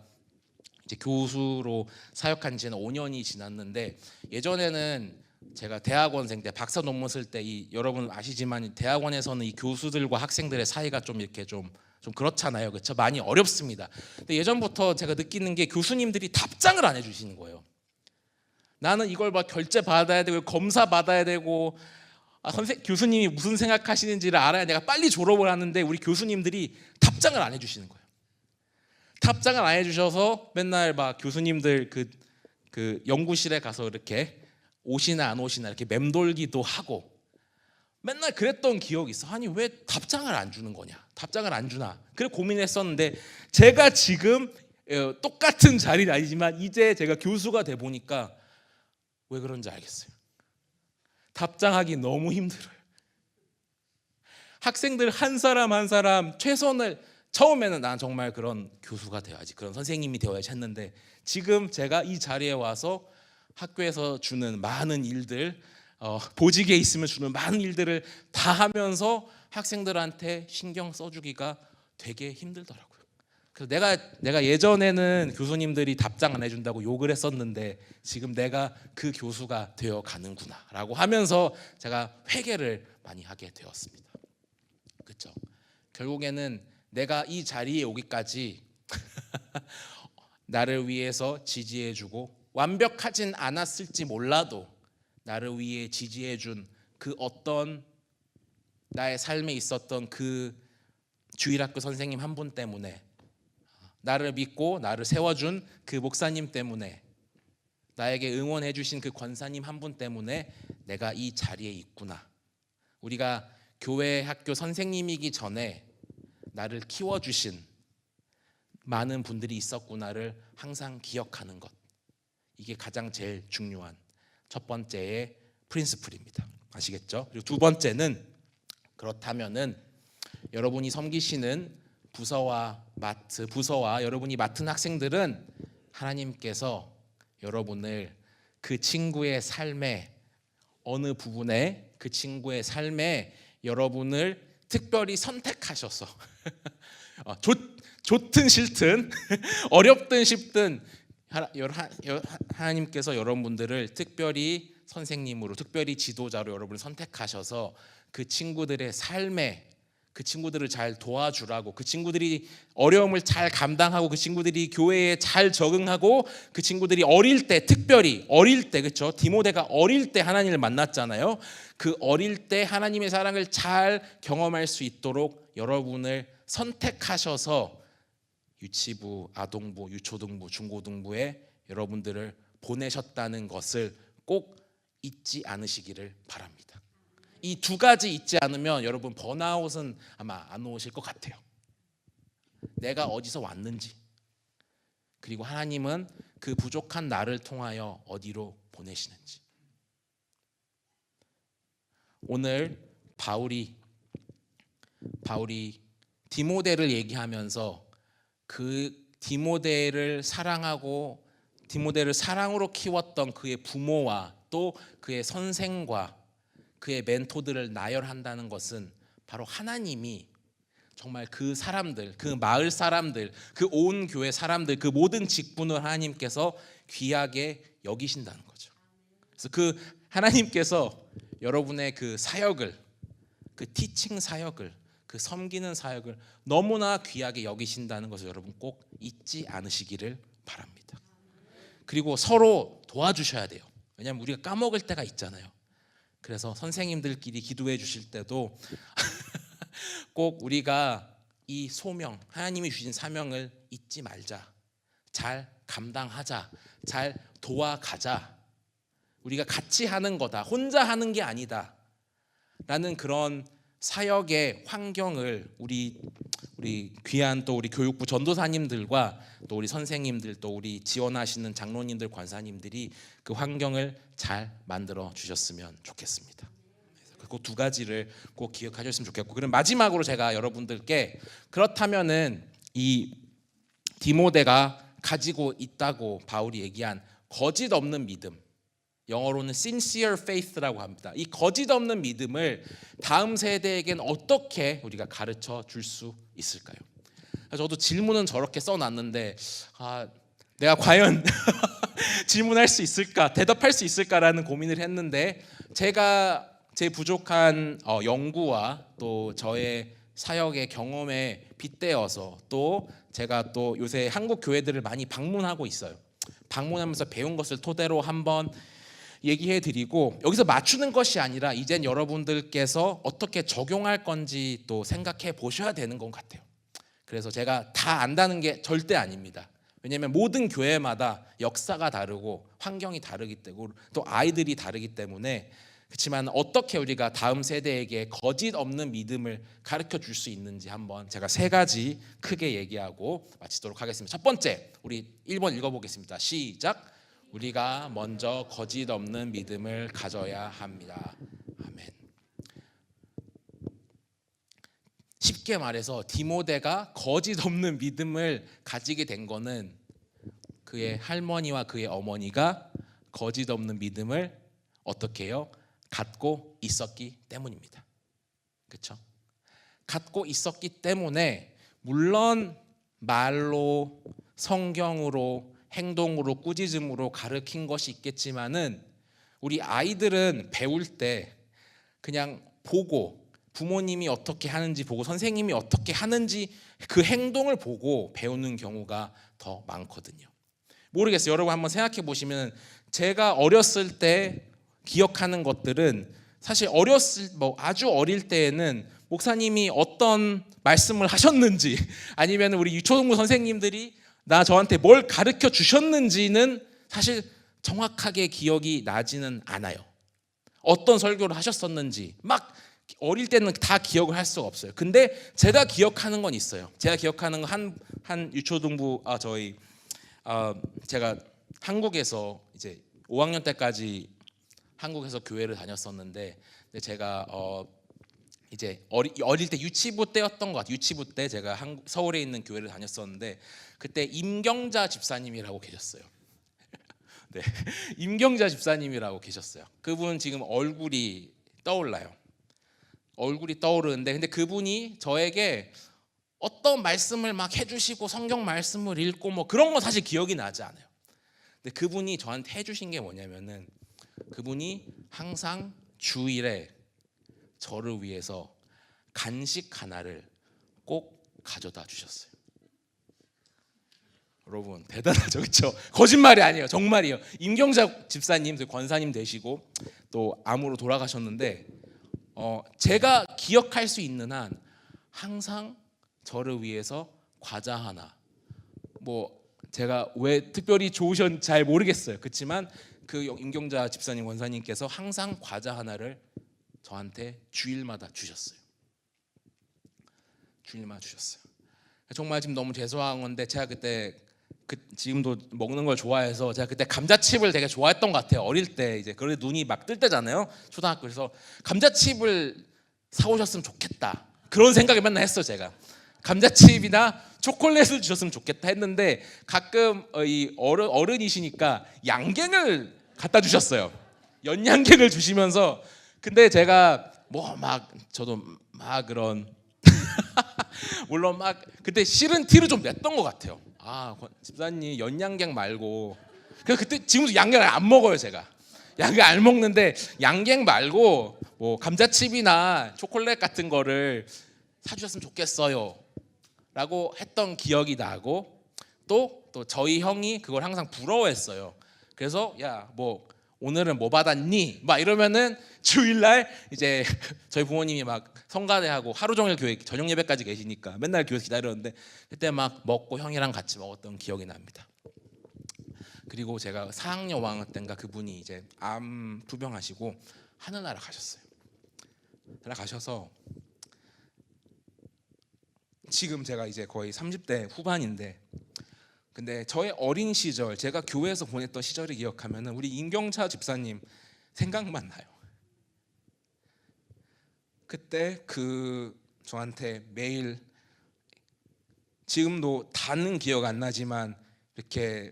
이제 교수로 사역한 지는 5년이 지났는데 예전에는 제가 대학원생 때 박사 논문 쓸 때 여러분 아시지만 대학원에서는 이 교수들과 학생들의 사이가 좀 이렇게 좀 그렇잖아요, 그렇죠? 많이 어렵습니다. 근데 예전부터 제가 느끼는 게 교수님들이 답장을 안 해주시는 거예요. 나는 이걸 결제 받아야 되고 검사 받아야 되고 교수님이 무슨 생각하시는지를 알아야 내가 빨리 졸업을 하는데 우리 교수님들이 답장을 안 해주시는 거예요. 답장을 안 해주셔서 맨날 교수님들 그 연구실에 가서 이렇게 오시나 안 오시나 이렇게 맴돌기도 하고 맨날 그랬던 기억이 있어. 아니 왜 답장을 안 주는 거냐? 답장을 안 주나? 그래 고민했었는데 제가 지금 똑같은 자리는 아니지만 이제 제가 교수가 돼 보니까 왜 그런지 알겠어요. 답장하기 너무 힘들어요. 학생들 한 사람 한 사람 최선을, 처음에는 난 정말 그런 교수가 되어야지, 그런 선생님이 되어야지 했는데 지금 제가 이 자리에 와서 학교에서 주는 많은 일들, 보직에 있으면 주는 많은 일들을 다 하면서 학생들한테 신경 써주기가 되게 힘들더라고요. 그래서 내가 예전에는 교수님들이 답장 안 해준다고 욕을 했었는데 지금 내가 그 교수가 되어 가는구나라고 하면서 제가 회개를 많이 하게 되었습니다. 그렇죠? 결국에는 내가 이 자리에 오기까지 나를 위해서 지지해주고 완벽하진 않았을지 몰라도 나를 위해 지지해준 그 어떤 나의 삶에 있었던 그 주일학교 선생님 한 분 때문에, 나를 믿고 나를 세워준 그 목사님 때문에, 나에게 응원해 주신 그 권사님 한 분 때문에 내가 이 자리에 있구나. 우리가 교회 학교 선생님이기 전에 나를 키워주신 많은 분들이 있었구나를 항상 기억하는 것, 이게 가장 제일 중요한 첫 번째의 프린시플입니다. 아시겠죠? 그리고 두 번째는, 그렇다면은 여러분이 섬기시는 부서와 여러분이 맡은 학생들은 하나님께서 여러분을 그 친구의 삶의 어느 부분에, 그 친구의 삶에 여러분을 특별히 선택하셔서 좋든 싫든 어렵든 쉽든 하나님께서 여러분들을 특별히 선생님으로, 특별히 지도자로 여러분을 선택하셔서 그 친구들의 삶에, 그 친구들을 잘 도와주라고, 그 친구들이 어려움을 잘 감당하고, 그 친구들이 교회에 잘 적응하고, 그 친구들이 어릴 때, 특별히 어릴 때, 그렇죠? 디모데가 어릴 때 하나님을 만났잖아요. 그 어릴 때 하나님의 사랑을 잘 경험할 수 있도록 여러분을 선택하셔서 유치부, 아동부, 유초등부, 중고등부에 여러분들을 보내셨다는 것을 꼭 잊지 않으시기를 바랍니다. 이 두 가지 잊지 않으면 여러분 번아웃은 아마 안 오실 것 같아요. 내가 어디서 왔는지, 그리고 하나님은 그 부족한 나를 통하여 어디로 보내시는지. 오늘 바울이 디모데를 얘기하면서 그 디모데를 사랑하고 디모데를 사랑으로 키웠던 그의 부모와 또 그의 선생과 그의 멘토들을 나열한다는 것은 바로 하나님이 정말 그 사람들, 그 마을 사람들, 그 온 교회 사람들, 그 모든 직분을 하나님께서 귀하게 여기신다는 거죠. 그래서 그 하나님께서 여러분의 그 사역을, 그 티칭 사역을, 그 섬기는 사역을 너무나 귀하게 여기신다는 것을 여러분 꼭 잊지 않으시기를 바랍니다. 그리고 서로 도와주셔야 돼요. 왜냐하면 우리가 까먹을 때가 있잖아요. 그래서 선생님들끼리 기도해 주실 때도 꼭 우리가 이 소명, 하나님이 주신 사명을 잊지 말자, 잘 감당하자, 잘 도와가자, 우리가 같이 하는 거다, 혼자 하는 게 아니다 라는 그런 사역의 환경을 우리 귀한 또 우리 교육부 전도사님들과 또 우리 선생님들, 또 우리 지원하시는 장로님들, 권사님들이 그 환경을 잘 만들어 주셨으면 좋겠습니다. 그 두 가지를 꼭 기억하셨으면 좋겠고, 그럼 마지막으로 제가 여러분들께, 그렇다면은 이 디모데가 가지고 있다고 바울이 얘기한 거짓 없는 믿음, 영어로는 sincere faith라고 합니다. 이 거짓 없는 믿음을 다음 세대에겐 어떻게 우리가 가르쳐 줄 수 있을까요? 저도 질문은 저렇게 써놨는데 내가 과연 질문할 수 있을까, 대답할 수 있을까라는 고민을 했는데, 제가 제 부족한 연구와 또 저의 사역의 경험에 빗대어서, 또 제가 또 요새 한국 교회들을 많이 방문하고 있어요. 방문하면서 배운 것을 토대로 한번 얘기해 드리고, 여기서 맞추는 것이 아니라 이젠 여러분들께서 어떻게 적용할 건지 또 생각해 보셔야 되는 것 같아요. 그래서 제가 다 안다는 게 절대 아닙니다. 왜냐하면 모든 교회마다 역사가 다르고 환경이 다르기 때문에, 또 아이들이 다르기 때문에 그렇지만 어떻게 우리가 다음 세대에게 거짓 없는 믿음을 가르쳐 줄 수 있는지 한번 제가 세 가지 크게 얘기하고 마치도록 하겠습니다. 첫 번째, 우리 1번 읽어보겠습니다. 시작. 우리가 먼저 거짓 없는 믿음을 가져야 합니다. 아멘. 쉽게 말해서 디모데가 거짓 없는 믿음을 가지게 된 거는 그의 할머니와 그의 어머니가 거짓 없는 믿음을 어떻게 해요? 갖고 있었기 때문입니다. 그렇죠? 갖고 있었기 때문에 물론 말로, 성경으로, 행동으로, 꾸짖음으로 가르친 것이 있겠지만은 우리 아이들은 배울 때 그냥 보고 부모님이 어떻게 하는지 보고 선생님이 어떻게 하는지 그 행동을 보고 배우는 경우가 더 많거든요. 모르겠어요. 여러분 한번 생각해 보시면 제가 어렸을 때 기억하는 것들은 사실 아주 어릴 때에는 목사님이 어떤 말씀을 하셨는지 아니면 우리 유초등부 선생님들이 저한테 뭘 가르쳐 주셨는지는 사실 정확하게 기억이 나지는 않아요. 어떤 설교를 하셨었는지 막 어릴 때는 다 기억을 할 수가 없어요. 근데 제가 기억하는 건 있어요. 제가 기억하는 건 한 유초등부 제가 한국에서 이제 5학년 때까지 한국에서 교회를 다녔었는데 제가 이제 어릴 때 유치부 때였던 것 같아요. 유치부 때 제가 서울에 있는 교회를 다녔었는데 그때 임경자 집사님이라고 계셨어요. 네, 임경자 집사님이라고 계셨어요. 그분 지금 얼굴이 떠올라요. 얼굴이 떠오르는데 근데 그분이 저에게 어떤 말씀을 막 해주시고 성경 말씀을 읽고 뭐 그런 건 사실 기억이 나지 않아요. 근데 그분이 저한테 해주신 게 뭐냐면은 그분이 항상 주일에 저를 위해서 간식 하나를 꼭 가져다 주셨어요. 여러분 대단하죠, 그렇죠? 거짓말이 아니에요, 정말이에요. 임경자 집사님, 권사님 되시고 또 암으로 돌아가셨는데 제가 기억할 수 있는 한 항상 저를 위해서 과자 하나, 뭐 제가 왜 특별히 좋으셨는지 잘 모르겠어요. 그렇지만 그 임경자 집사님, 권사님께서 항상 과자 하나를 저한테 주일마다 주셨어요. 주일마다 주셨어요. 정말 지금 너무 죄송한 건데 제가 그때 지금도 먹는 걸 좋아해서 제가 그때 감자칩을 되게 좋아했던 것 같아요. 어릴 때 이제 그래 눈이 막 뜰 때잖아요. 초등학교. 그래서 감자칩을 사오셨으면 좋겠다 그런 생각을 맨날 했어요. 제가 감자칩이나 초콜릿을 주셨으면 좋겠다 했는데 가끔 이 어른이시니까 양갱을 갖다 주셨어요. 연양갱을 주시면서 근데 제가 뭐 막 저도 막 그런 물론 막 그때 싫은 티를 좀 냈던 것 같아요. 집사님 연양갱 말고 그때 지금도 양갱을 안 먹어요. 제가 양갱 안 먹는데 양갱 말고 뭐 감자칩이나 초콜릿 같은 거를 사주셨으면 좋겠어요 라고 했던 기억이 나고 또 저희 형이 그걸 항상 부러워했어요. 그래서 야 뭐 오늘은 뭐 받았니? 막 이러면은 주일날 이제 저희 부모님이 막 성가대하고 하루 종일 교회 저녁 예배까지 계시니까 맨날 교회에서 기다렸는데 그때 막 먹고 형이랑 같이 먹었던 기억이 납니다. 그리고 제가 4학년 5학년 때인가 그분이 이제 암 투병하시고 하늘나라 가셨어요. 가셔서 지금 제가 이제 거의 30대 후반인데 근데 저의 어린 시절 제가 교회에서 보냈던 시절을 기억하면은 우리 임경자 집사님 생각만 나요. 그때 저한테 매일 지금도 다는 기억 안 나지만 이렇게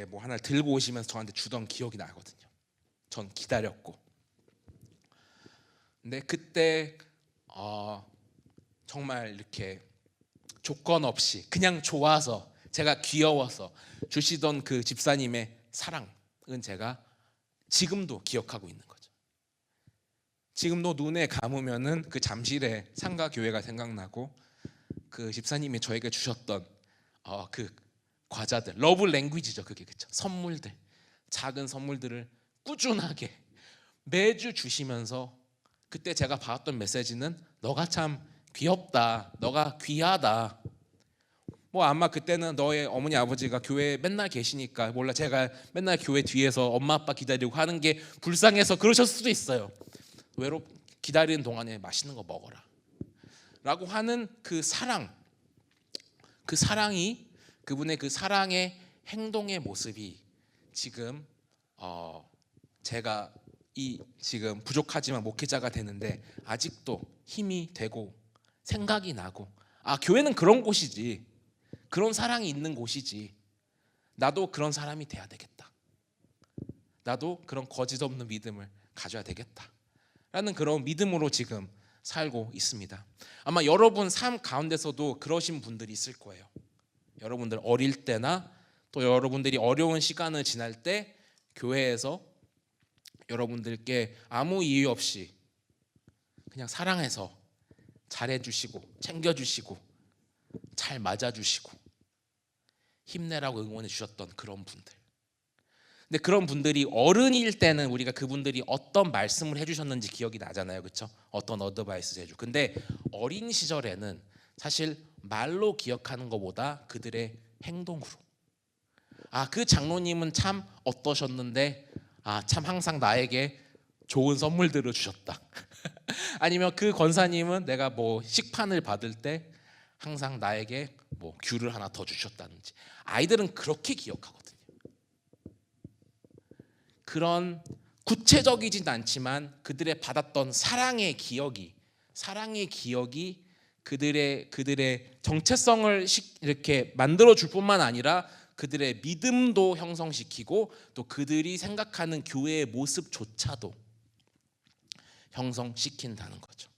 뭐 하나를 들고 오시면서 저한테 주던 기억이 나거든요. 전 기다렸고. 근데 그때 정말 이렇게 조건 없이 그냥 좋아서 제가 귀여워서 주시던 그 집사님의 사랑은 제가 지금도 기억하고 있는 거죠. 지금도 눈에 감으면은 그 잠실의 상가 교회가 생각나고 그 집사님이 저에게 주셨던 그 과자들, 러브 랭귀지죠. 그게 그렇죠. 선물들, 작은 선물들을 꾸준하게 매주 주시면서 그때 제가 받았던 메시지는 너가 참 귀엽다, 너가 귀하다. 뭐 아마 그때는 너의 어머니 아버지가 교회에 맨날 계시니까 몰라 제가 맨날 교회 뒤에서 엄마 아빠 기다리고 하는 게 불쌍해서 그러셨을 수도 있어요. 기다리는 동안에 맛있는 거 먹어라 라고 하는 그 사랑, 그 사랑이, 그분의 그 사랑의 행동의 모습이 지금 제가 지금 부족하지만 목회자가 되는데 아직도 힘이 되고 생각이 나고, 교회는 그런 곳이지, 그런 사랑이 있는 곳이지, 나도 그런 사람이 돼야 되겠다, 나도 그런 거짓 없는 믿음을 가져야 되겠다 라는 그런 믿음으로 지금 살고 있습니다. 아마 여러분 삶 가운데서도 그러신 분들이 있을 거예요. 여러분들 어릴 때나 또 여러분들이 어려운 시간을 지날 때 교회에서 여러분들께 아무 이유 없이 그냥 사랑해서 잘해주시고 챙겨주시고 잘 맞아주시고 힘내라고 응원해 주셨던 그런 분들. 근데 그런 분들이 어른일 때는 우리가 그분들이 어떤 말씀을 해주셨는지 기억이 나잖아요, 그렇죠? 어떤 어드바이스 해주. 근데 어린 시절에는 사실 말로 기억하는 것보다 그들의 행동으로, 그 장로님은 참 어떠셨는데 참 항상 나에게 좋은 선물들을 주셨다. 아니면 그 권사님은 내가 뭐 식판을 받을 때 항상 나에게 뭐 귤을 하나 더 주셨다든지. 아이들은 그렇게 기억하거든요. 그런 구체적이진 않지만 그들의 받았던 사랑의 기억이 그들의 정체성을 이렇게 만들어 줄 뿐만 아니라 그들의 믿음도 형성시키고 또 그들이 생각하는 교회의 모습조차도 형성시킨다는 거죠.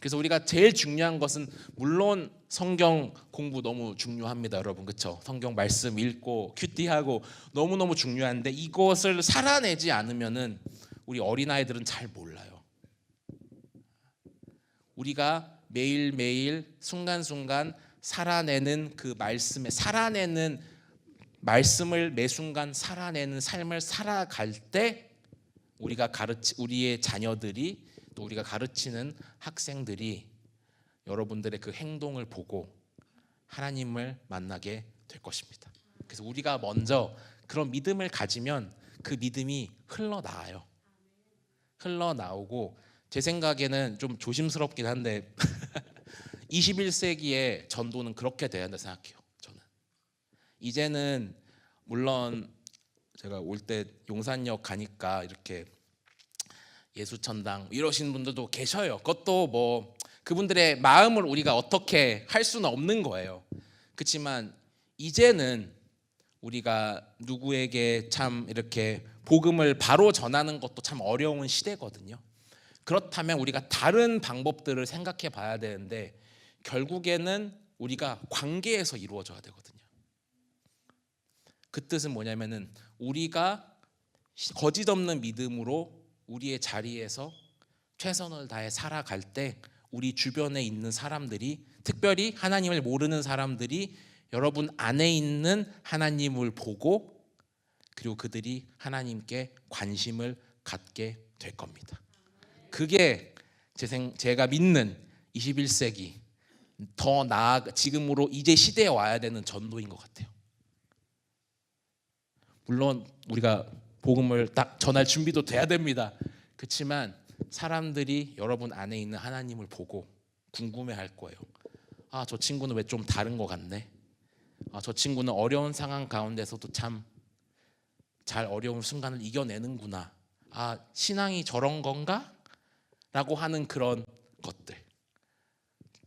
그래서 우리가 제일 중요한 것은, 물론 성경 공부 너무 중요합니다, 여러분, 그렇죠? 성경 말씀 읽고 큐티하고 너무너무 중요한데 이것을 살아내지 않으면은 우리 어린아이들은 잘 몰라요. 우리가 매일매일 순간순간 살아내는 그 말씀을 매 순간 살아내는 삶을 살아갈 때 우리의 자녀들이, 또 우리가 가르치는 학생들이 여러분들의 그 행동을 보고 하나님을 만나게 될 것입니다. 그래서 우리가 먼저 그런 믿음을 가지면 그 믿음이 흘러나오고, 제 생각에는 좀 조심스럽긴 한데 21세기의 전도는 그렇게 돼야 한다 생각해요. 저는 이제는 물론 제가 올 때 용산역 가니까 이렇게 예수천당 이러신 분들도 계셔요. 그것도 뭐 그분들의 마음을 우리가 어떻게 할 수는 없는 거예요. 그렇지만 이제는 우리가 누구에게 참 이렇게 복음을 바로 전하는 것도 참 어려운 시대거든요. 그렇다면 우리가 다른 방법들을 생각해 봐야 되는데 결국에는 우리가 관계에서 이루어져야 되거든요. 그 뜻은 뭐냐면은 우리가 거짓 없는 믿음으로 우리의 자리에서 최선을 다해 살아갈 때 우리 주변에 있는 사람들이, 특별히 하나님을 모르는 사람들이 여러분 안에 있는 하나님을 보고, 그리고 그들이 하나님께 관심을 갖게 될 겁니다. 그게 제가 믿는 21세기 더 나아가 지금으로 이제 시대에 와야 되는 전도인 것 같아요. 물론 우리가 복음을 딱 전할 준비도 돼야 됩니다. 그렇지만 사람들이 여러분 안에 있는 하나님을 보고 궁금해할 거예요. 저 친구는 왜 좀 다른 것 같네. 저 친구는 어려운 상황 가운데서도 참 잘 어려운 순간을 이겨내는구나. 신앙이 저런 건가? 라고 하는 그런 것들.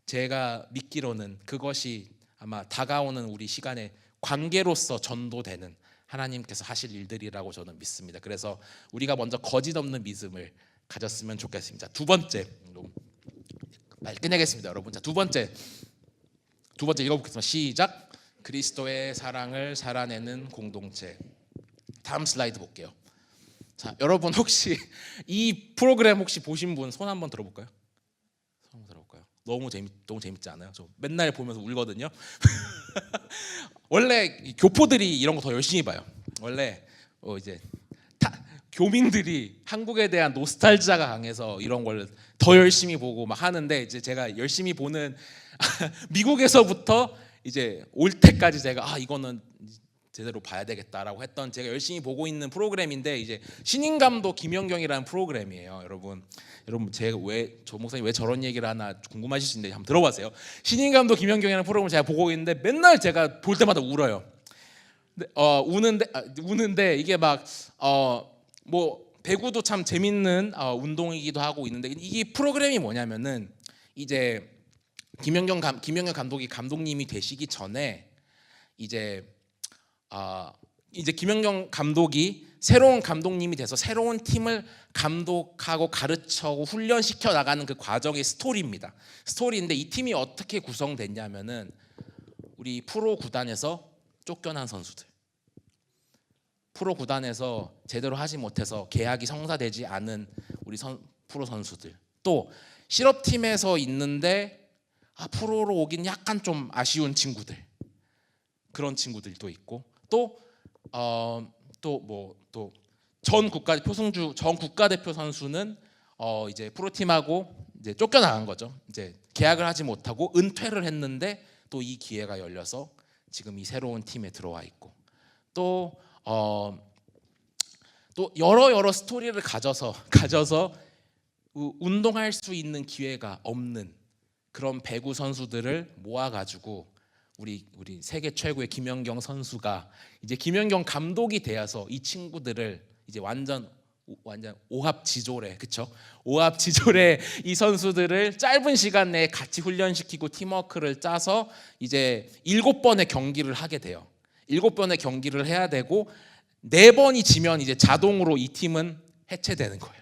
제가 믿기로는 그것이 아마 다가오는 우리 시간에 관계로서 전도되는 하나님께서 하실 일들이라고 저는 믿습니다. 그래서 우리가 먼저 거짓 없는 믿음을 가졌으면 좋겠습니다. 두 번째, 빨리 끝내겠습니다, 여러분. 자, 두 번째 읽어보겠습니다. 시작. 그리스도의 사랑을 살아내는 공동체. 다음 슬라이드 볼게요. 자, 여러분 혹시 이 프로그램 혹시 보신 분 손 한번 들어볼까요? 손 한번 들어볼까요? 너무 재밌지 않아요? 저 맨날 보면서 울거든요. 원래 교포들이 이런 거 더 열심히 봐요. 원래 이제 교민들이 한국에 대한 노스탈지아가 강해서 이런 걸 더 열심히 보고 막 하는데, 이제 제가 열심히 보는 미국에서부터 이제 올 때까지 제가 이거는 제대로 봐야 되겠다라고 했던 제가 열심히 보고 있는 프로그램인데 이제 신인 감독 김연경이라는 프로그램이에요. 여러분 제가 왜 조 목사님 왜 저런 얘기를 하나 궁금하실 수 있는데 한번 들어보세요. 신인 감독 김연경이라는 프로그램을 제가 보고 있는데 맨날 제가 볼 때마다 울어요. 우는데 이게 막 뭐 배구도 참 재밌는 운동이기도 하고 있는데 이 프로그램이 뭐냐면은 이제 김연경 감독이 감독님이 되시기 전에 이제 김연경 감독이 새로운 감독님이 돼서 새로운 팀을 감독하고 가르쳐고 훈련시켜 나가는 그 과정의 스토리입니다. 스토리인데 이 팀이 어떻게 구성됐냐면은 우리 프로 구단에서 쫓겨난 선수들, 프로 구단에서 제대로 하지 못해서 계약이 성사되지 않은 우리 프로 선수들, 또 실업팀에서 있는데 프로로 오긴 약간 좀 아쉬운 친구들, 그런 친구들도 있고 또 전 국가대표 선수는 이제 프로팀하고 이제 쫓겨나간 거죠. 이제 계약을 하지 못하고 은퇴를 했는데 또 이 기회가 열려서 지금 이 새로운 팀에 들어와 있고 또 여러 스토리를 가져서 운동할 수 있는 기회가 없는 그런 배구 선수들을 모아가지고 우리 세계 최고의 김연경 선수가 이제 김연경 감독이 되어서 이 친구들을 이제 완전 오합지졸에, 그쵸? 오합지졸에 이 선수들을 짧은 시간 내에 같이 훈련시키고 팀워크를 짜서 이제 7번의 경기를 하게 돼요. 7번의 경기를 해야 되고 4번이 지면 이제 자동으로 이 팀은 해체되는 거예요.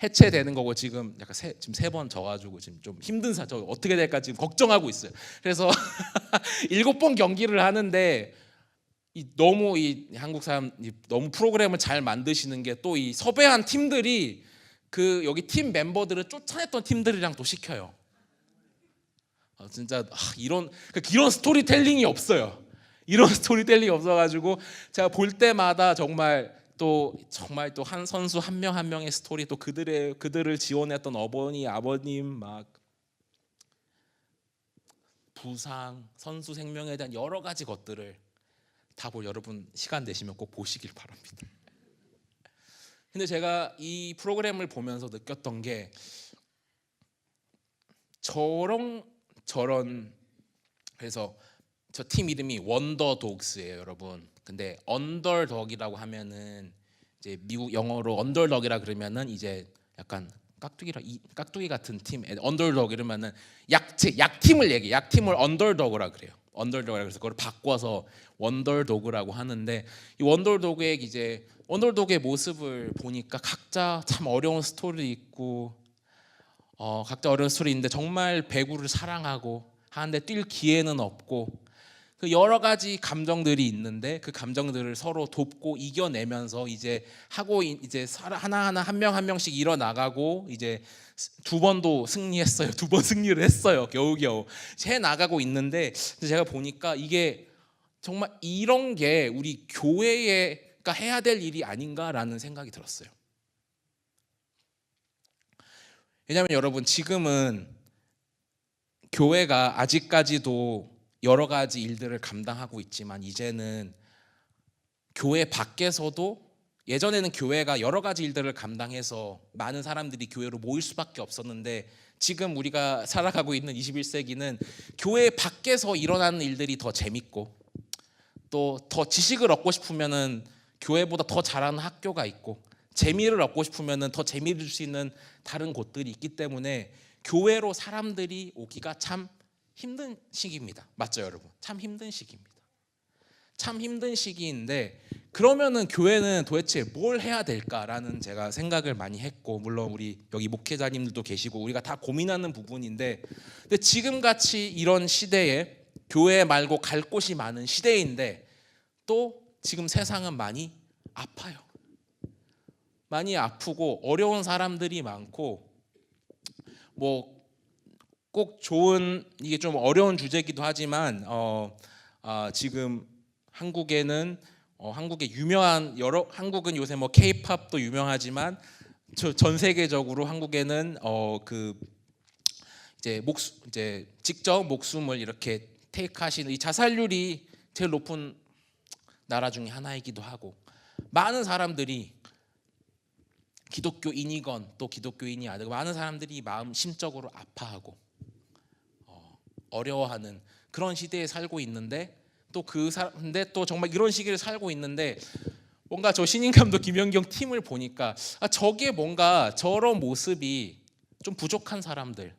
해체되는 거고 지금 약간 지금 3번 져가지고 지금 좀 힘든 저 어떻게 될까 지금 걱정하고 있어요. 그래서 7번 경기를 하는데 너무 한국 사람 너무 프로그램을 잘 만드시는 게 또 이 섭외한 팀들이 그 여기 팀 멤버들을 쫓아냈던 팀들이랑 또 시켜요. 진짜 이런 스토리텔링이 없어요. 이런 스토리텔링이 없어가지고 제가 볼 때마다 정말 또 한 선수 한 명 한 명의 스토리, 또 그들을 지원했던 어머니 아버님, 막 부상, 선수 생명에 대한 여러 가지 것들을 다 여러분 시간 되시면 꼭 보시길 바랍니다. 근데 제가 이 프로그램을 보면서 느꼈던 게 그래서 저 팀 이름이 원더독스예요, 여러분. 근데 언더덕이라고 하면은 이제 미국 영어로 언더덕이라 그러면은 이제 약간 깍두기 같은 팀, 언더덕 이러면은 약팀을 언더덕이라 그래요. 언더덕이라 그래서 그걸 바꿔서 원더독이라고 하는데 이 원더독의 모습을 보니까 각자 참 어려운 스토리 있고 각자 어려운 스토리 있는데 정말 배구를 사랑하고 하는데 뛸 기회는 없고 그 여러 가지 감정들이 있는데 그 감정들을 서로 돕고 이겨내면서 이제 하나하나 한 명 한 명씩 일어나가고 이제 2번도 승리했어요. 2번 승리를 했어요. 겨우겨우 해 나가고 있는데 제가 보니까 이게 정말 이런 게 우리 교회가 해야 될 일이 아닌가라는 생각이 들었어요. 왜냐하면 여러분 지금은 교회가 아직까지도 여러 가지 일들을 감당하고 있지만 이제는 교회 밖에서도 예전에는 교회가 여러 가지 일들을 감당해서 많은 사람들이 교회로 모일 수밖에 없었는데 지금 우리가 살아가고 있는 21세기는 교회 밖에서 일어나는 일들이 더 재밌고 또 더 지식을 얻고 싶으면은 교회보다 더 잘하는 학교가 있고 재미를 얻고 싶으면은 더 재미를 줄 수 있는 다른 곳들이 있기 때문에 교회로 사람들이 오기가 참 힘든 시기입니다. 맞죠, 여러분? 참 힘든 시기입니다. 참 힘든 시기인데 그러면은 교회는 도대체 뭘 해야 될까라는 제가 생각을 많이 했고, 물론 우리 여기 목회자님들도 계시고 우리가 다 고민하는 부분인데, 근데 지금 같이 이런 시대에 교회 말고 갈 곳이 많은 시대인데 또 지금 세상은 많이 아파요. 많이 아프고 어려운 사람들이 많고 꼭 좋은, 이게 좀 어려운 주제이기도 하지만 지금 한국에는 한국의 유명한 한국은 요새 K-팝도 유명하지만 전 세계적으로 한국에는 이제 직접 목숨을 이렇게 테이크하시는 이 자살률이 제일 높은 나라 중에 하나이기도 하고, 많은 사람들이 기독교인이건 또 기독교인이 아니고 많은 사람들이 마음 심적으로 아파하고 어려워하는 그런 시대에 살고 있는데, 또 근데 또 정말 이런 시기를 살고 있는데, 뭔가 저 신인감도 김연경 팀을 보니까 저게 뭔가 저런 모습이 좀 부족한 사람들,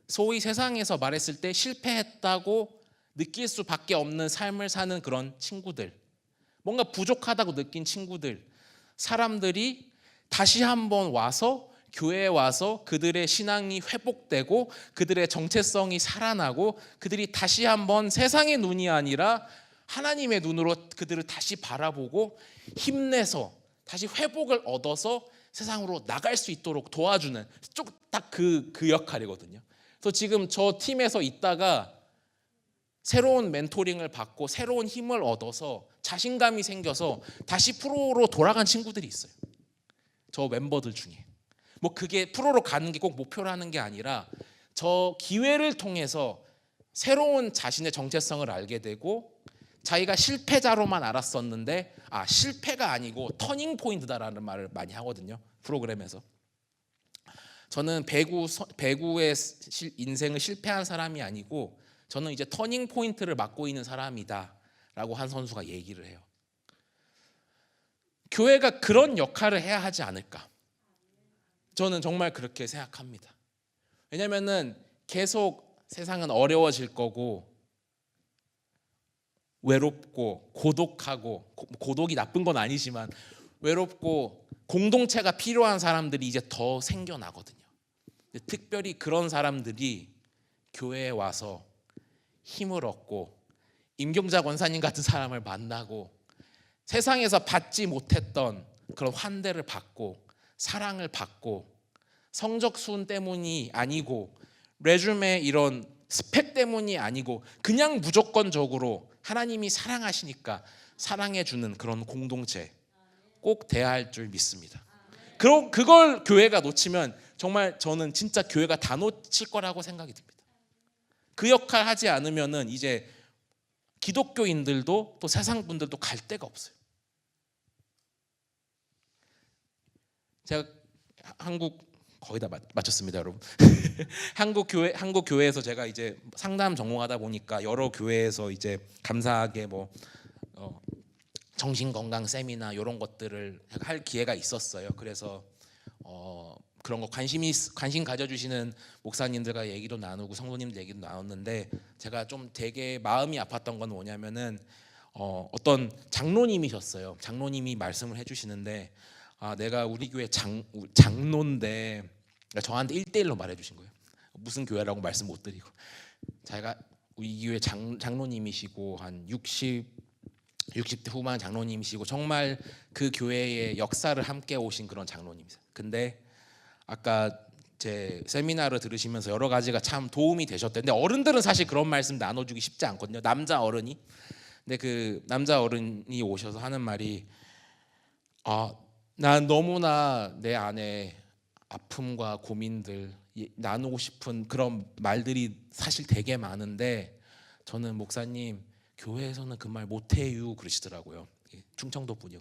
소위 세상에서 말했을 때 실패했다고 느낄 수밖에 없는 삶을 사는 그런 친구들, 뭔가 부족하다고 느낀 친구들, 사람들이 다시 한번 와서 교회에 와서 그들의 신앙이 회복되고 그들의 정체성이 살아나고 그들이 다시 한번 세상의 눈이 아니라 하나님의 눈으로 그들을 다시 바라보고 힘내서 다시 회복을 얻어서 세상으로 나갈 수 있도록 도와주는 딱 그 역할이거든요. 그래서 지금 저 팀에서 있다가 새로운 멘토링을 받고 새로운 힘을 얻어서 자신감이 생겨서 다시 프로로 돌아간 친구들이 있어요. 저 멤버들 중에. 뭐 그게 프로로 가는 게 꼭 목표라는 게 아니라 저 기회를 통해서 새로운 자신의 정체성을 알게 되고, 자기가 실패자로만 알았었는데 실패가 아니고 터닝 포인트다라는 말을 많이 하거든요, 프로그램에서. 저는 배구의 인생을 실패한 사람이 아니고 저는 이제 터닝 포인트를 맡고 있는 사람이다라고 한 선수가 얘기를 해요. 교회가 그런 역할을 해야 하지 않을까? 저는 정말 그렇게 생각합니다. 왜냐면은 계속 세상은 어려워질 거고 외롭고 고독하고, 고독이 나쁜 건 아니지만 외롭고 공동체가 필요한 사람들이 이제 더 생겨나거든요. 특별히 그런 사람들이 교회에 와서 힘을 얻고 임경자 권사님 같은 사람을 만나고 세상에서 받지 못했던 그런 환대를 받고 사랑을 받고, 성적 수훈 때문이 아니고 레줌의 이런 스펙 때문이 아니고 그냥 무조건적으로 하나님이 사랑하시니까 사랑해주는 그런 공동체 꼭 돼야 할 줄 믿습니다. 그걸 교회가 놓치면 정말 저는 진짜 교회가 다 놓칠 거라고 생각이 듭니다. 그 역할 하지 않으면은 이제 기독교인들도 또 세상 분들도 갈 데가 없어요. 제가 한국 거의 다 마쳤습니다, 여러분. 한국 교회에서 제가 이제 상담 전공하다 보니까 여러 교회에서 이제 감사하게 뭐 정신 건강 세미나 이런 것들을 할 기회가 있었어요. 그래서 그런 거 관심 가져주시는 목사님들과 얘기도 나누고 성도님들 얘기도 나눴는데, 제가 좀 되게 마음이 아팠던 건 뭐냐면은 어떤 장로님이셨어요. 장로님이 말씀을 해주시는데, 내가 우리 교회 장로인데, 저한테 1대1로 말해주신 거예요. 무슨 교회라고 말씀 못 드리고, 자기가 우리 교회 장로님이시고 한 60대 후반 장로님이시고 정말 그 교회의 역사를 함께 오신 그런 장로님이세요. 근데 아까 제 세미나를 들으시면서 여러 가지가 참 도움이 되셨대. 근데 어른들은 사실 그런 말씀 나눠주기 쉽지 않거든요, 남자 어른이. 근데 그 남자 어른이 오셔서 하는 말이, 난 너무나 내 안에 아픔과 고민들 나누고 싶은 그런 말들이 사실 되게 많은데, 저는 목사님 교회에서는 그 말 못해요 그러시더라고요. 충청도 분이요.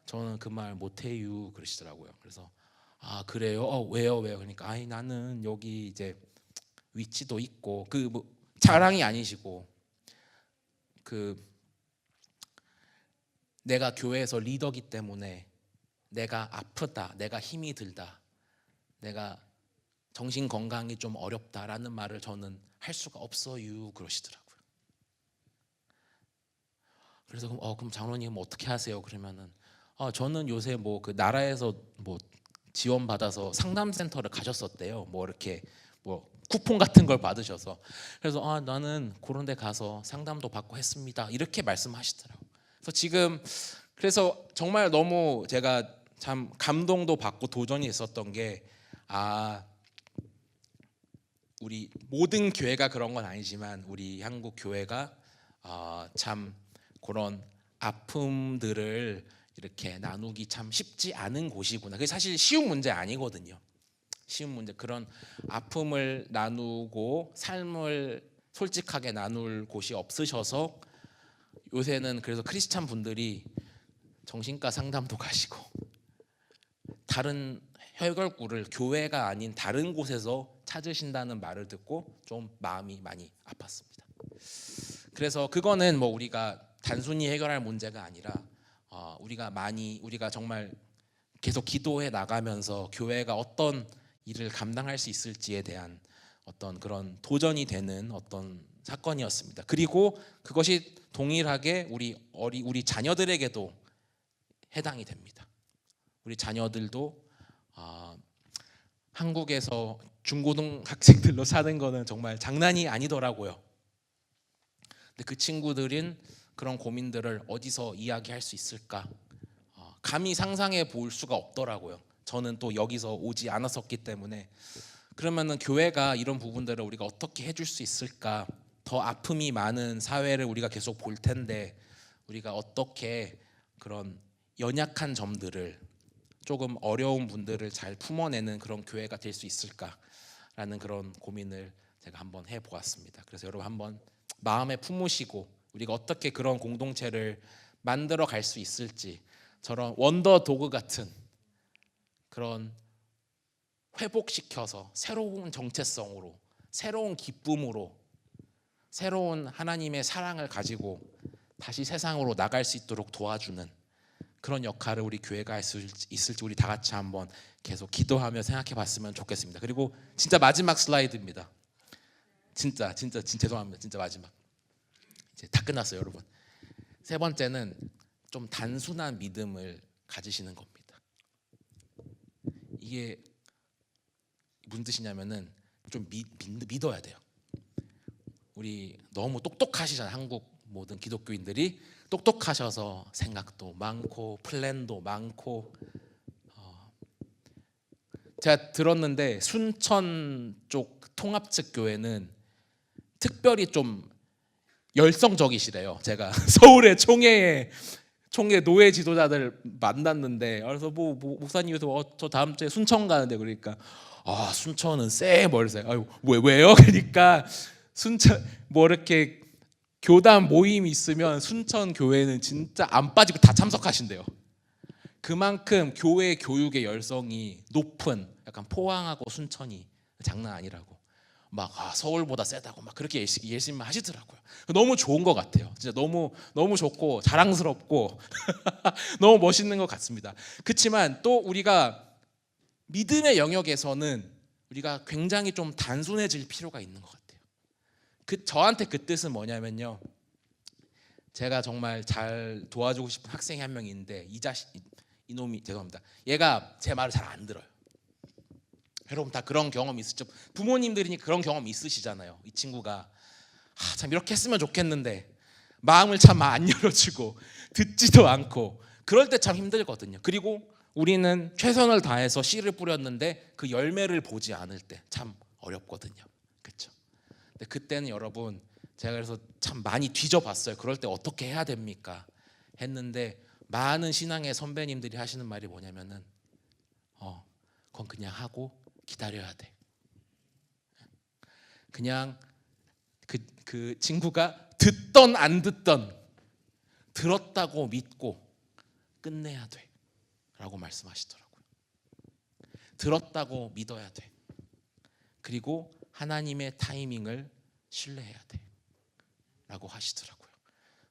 저는 그 말 못해요 그러시더라고요. 그래서 그래요? 왜요? 그러니까 나는 여기 이제 위치도 있고, 그 뭐 자랑이 아니시고, 그 내가 교회에서 리더기 때문에 내가 아프다, 내가 힘이 들다, 내가 정신 건강이 좀 어렵다라는 말을 저는 할 수가 없어요 그러시더라고요. 그래서 그럼 장로님 어떻게 하세요? 그러면은 저는 요새 뭐 그 나라에서 뭐 지원 받아서 상담센터를 가셨었대요. 뭐 이렇게 뭐 쿠폰 같은 걸 받으셔서. 그래서 나는 그런 데 가서 상담도 받고 했습니다, 이렇게 말씀하시더라고요. 그래서 정말 너무 제가 참 감동도 받고 도전이 있었던 게, 우리 모든 교회가 그런 건 아니지만 우리 한국 교회가 참 그런 아픔들을 이렇게 나누기 참 쉽지 않은 곳이구나. 그게 사실 쉬운 문제 아니거든요. 쉬운 문제, 그런 아픔을 나누고 삶을 솔직하게 나눌 곳이 없으셔서 요새는 그래서 크리스찬 분들이 정신과 상담도 가시고 다른 해결구를 교회가 아닌 다른 곳에서 찾으신다는 말을 듣고 좀 마음이 많이 아팠습니다. 그래서 그거는 뭐 우리가 단순히 해결할 문제가 아니라 우리가 정말 계속 기도해 나가면서 교회가 어떤 일을 감당할 수 있을지에 대한 어떤 그런 도전이 되는 어떤 사건이었습니다. 그리고 그것이 동일하게 우리 자녀들에게도 해당이 됩니다. 우리 자녀들도 한국에서 중고등학생들로 사는 거는 정말 장난이 아니더라고요. 근데 그 친구들은 그런 고민들을 어디서 이야기할 수 있을까? 감히 상상해 볼 수가 없더라고요. 저는 또 여기서 오지 않았었기 때문에. 그러면은 교회가 이런 부분들을 우리가 어떻게 해줄 수 있을까? 더 아픔이 많은 사회를 우리가 계속 볼 텐데 우리가 어떻게 그런 연약한 점들을 조금 어려운 분들을 잘 품어내는 그런 교회가 될 수 있을까라는 그런 고민을 제가 한번 해보았습니다. 그래서 여러분 한번 마음에 품으시고 우리가 어떻게 그런 공동체를 만들어 갈 수 있을지 저런 원더도그 같은 그런 회복시켜서 새로운 정체성으로 새로운 기쁨으로 새로운 하나님의 사랑을 가지고 다시 세상으로 나갈 수 있도록 도와주는 그런 역할을 우리 교회가 할 수 있을지 우리 다 같이 한번 계속 기도하며 생각해 봤으면 좋겠습니다. 그리고 진짜 마지막 슬라이드입니다. 진짜 죄송합니다. 진짜 마지막. 이제 다 끝났어요, 여러분. 세 번째는 좀 단순한 믿음을 가지시는 겁니다. 이게 무슨 뜻이냐면은 좀 믿어야 돼요. 우리 너무 똑똑하시잖아요. 한국 모든 기독교인들이 똑똑하셔서 생각도 많고 플랜도 많고 제가 들었는데 순천 쪽 통합측 교회는 특별히 좀 열성적이시래요. 제가 서울의 총회 노예 지도자들 만났는데 그래서 목사님께서 저 다음 주에 순천 가는데 그러니까 순천은 멀세. 아유 왜요? 그러니까 순천 뭐 이렇게 교단 모임이 있으면 순천 교회는 진짜 안 빠지고 다 참석하신대요. 그만큼 교회 교육의 열성이 높은 약간 포항하고 순천이 장난 아니라고 막 서울보다 세다고 막 그렇게 열심히 하시더라고요. 너무 좋은 것 같아요. 진짜 너무 좋고 자랑스럽고 너무 멋있는 것 같습니다. 그렇지만 또 우리가 믿음의 영역에서는 우리가 굉장히 좀 단순해질 필요가 있는 것 같아요. 저한테 그 뜻은 뭐냐면요. 제가 정말 잘 도와주고 싶은 학생이 한 명 있는데 이놈이 죄송합니다. 얘가 제 말을 잘 안 들어요. 여러분 다 그런 경험 있으시죠? 부모님들이 그런 경험 있으시잖아요. 이 친구가 참 이렇게 했으면 좋겠는데 마음을 참 안 열어주고 듣지도 않고 그럴 때 참 힘들거든요. 그리고 우리는 최선을 다해서 씨를 뿌렸는데 그 열매를 보지 않을 때 참 어렵거든요. 그렇죠? 근데 그때는 여러분 제가 그래서 참 많이 뒤져봤어요. 그럴 때 어떻게 해야 됩니까? 했는데 많은 신앙의 선배님들이 하시는 말이 뭐냐면은 그건 그냥 하고 기다려야 돼. 그냥 그 친구가 듣던 안 듣던 들었다고 믿고 끝내야 돼 라고 말씀하시더라고요. 들었다고 믿어야 돼. 그리고 하나님의 타이밍을 신뢰해야 돼 라고 하시더라고요.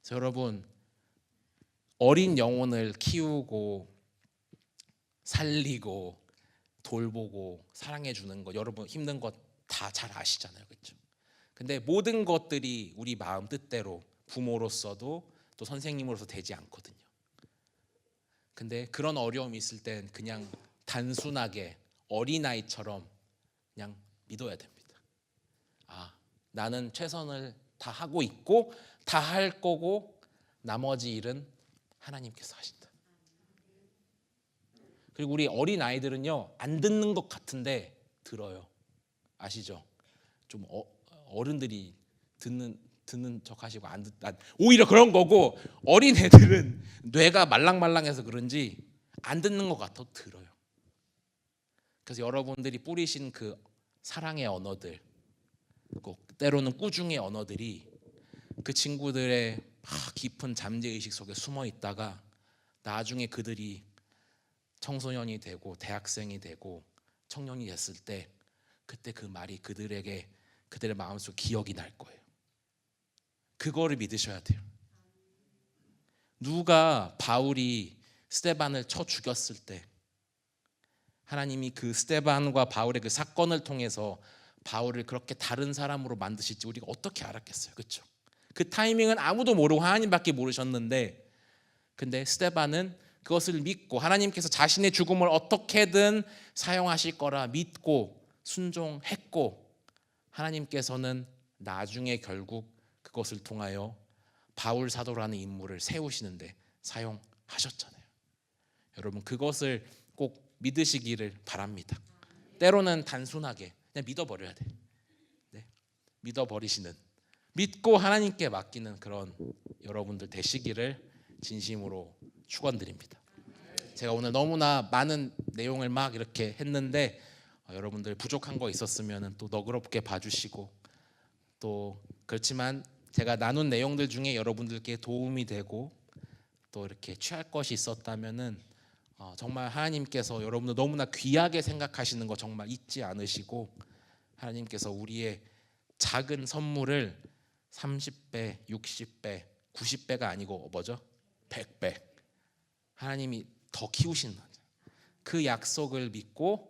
그래서 여러분 어린 영혼을 키우고 살리고 돌보고 사랑해 주는 거 여러분 힘든 것 다 잘 아시잖아요. 그렇죠? 근데 모든 것들이 우리 마음 뜻대로 부모로서도 또 선생님으로서 되지 않거든요. 근데 그런 어려움이 있을 땐 그냥 단순하게 어린아이처럼 그냥 믿어야 됩니다. 나는 최선을 다 하고 있고 다 할 거고 나머지 일은 하나님께서 하신다. 그리고 우리 어린 아이들은요 안 듣는 것 같은데 들어요. 아시죠? 좀 어른들이 듣는 척하시고 오히려 그런 거고 어린 애들은 뇌가 말랑말랑해서 그런지 안 듣는 것 같아도 들어요. 그래서 여러분들이 뿌리신 그 사랑의 언어들 때로는 꾸중의 언어들이 그 친구들의 깊은 잠재의식 속에 숨어 있다가 나중에 그들이 청소년이 되고 대학생이 되고 청년이 됐을 때 그때 그 말이 그들의 마음속 기억이 날 거예요. 그거를 믿으셔야 돼요. 누가 바울이 스데반을 쳐 죽였을 때 하나님이 그 스데반과 바울의 그 사건을 통해서 바울을 그렇게 다른 사람으로 만드실지 우리가 어떻게 알았겠어요, 그렇죠? 그 타이밍은 아무도 모르고 하나님밖에 모르셨는데, 근데 스데반은 그것을 믿고 하나님께서 자신의 죽음을 어떻게든 사용하실 거라 믿고 순종했고, 하나님께서는 나중에 결국 그것을 통하여 바울 사도라는 인물을 세우시는데 사용하셨잖아요. 여러분, 그것을 꼭 믿으시기를 바랍니다. 때로는 단순하게 그냥 믿어버려야 돼. 네? 믿어버리시는, 믿고 하나님께 맡기는 그런 여러분들 되시기를 진심으로 축원드립니다. 제가 오늘 너무나 많은 내용을 막 이렇게 했는데 여러분들 부족한 거 있었으면 또 너그럽게 봐주시고, 또 그렇지만 제가 나눈 내용들 중에 여러분들께 도움이 되고 또 이렇게 취할 것이 있었다면은 정말 하나님께서 여러분들 너무나 귀하게 생각하시는 거 정말 잊지 않으시고, 하나님께서 우리의 작은 선물을 30배, 60배, 90배가 아니고 뭐죠? 100배 하나님이 더 키우시는 그 약속을 믿고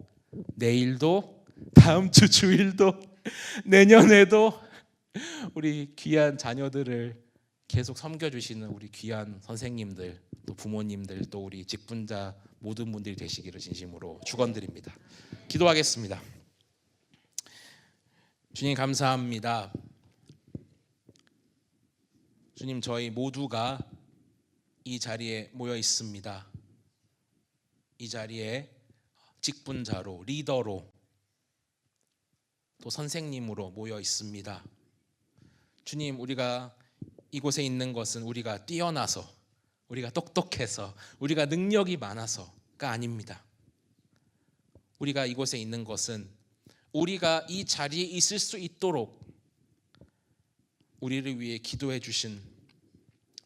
내일도, 다음 주 주일도, 내년에도 우리 귀한 자녀들을 계속 섬겨주시는 우리 귀한 선생님들, 또 부모님들, 또 우리 직분자 모든 분들이 되시기를 진심으로 축원드립니다. 기도하겠습니다. 주님 감사합니다. 주님, 저희 모두가 이 자리에 모여 있습니다. 이 자리에 직분자로, 리더로, 또 선생님으로 모여 있습니다. 주님, 우리가 이곳에 있는 것은 우리가 뛰어나서, 우리가 똑똑해서, 우리가 능력이 많아서가 아닙니다. 우리가 이곳에 있는 것은 우리가 이 자리에 있을 수 있도록 우리를 위해 기도해 주신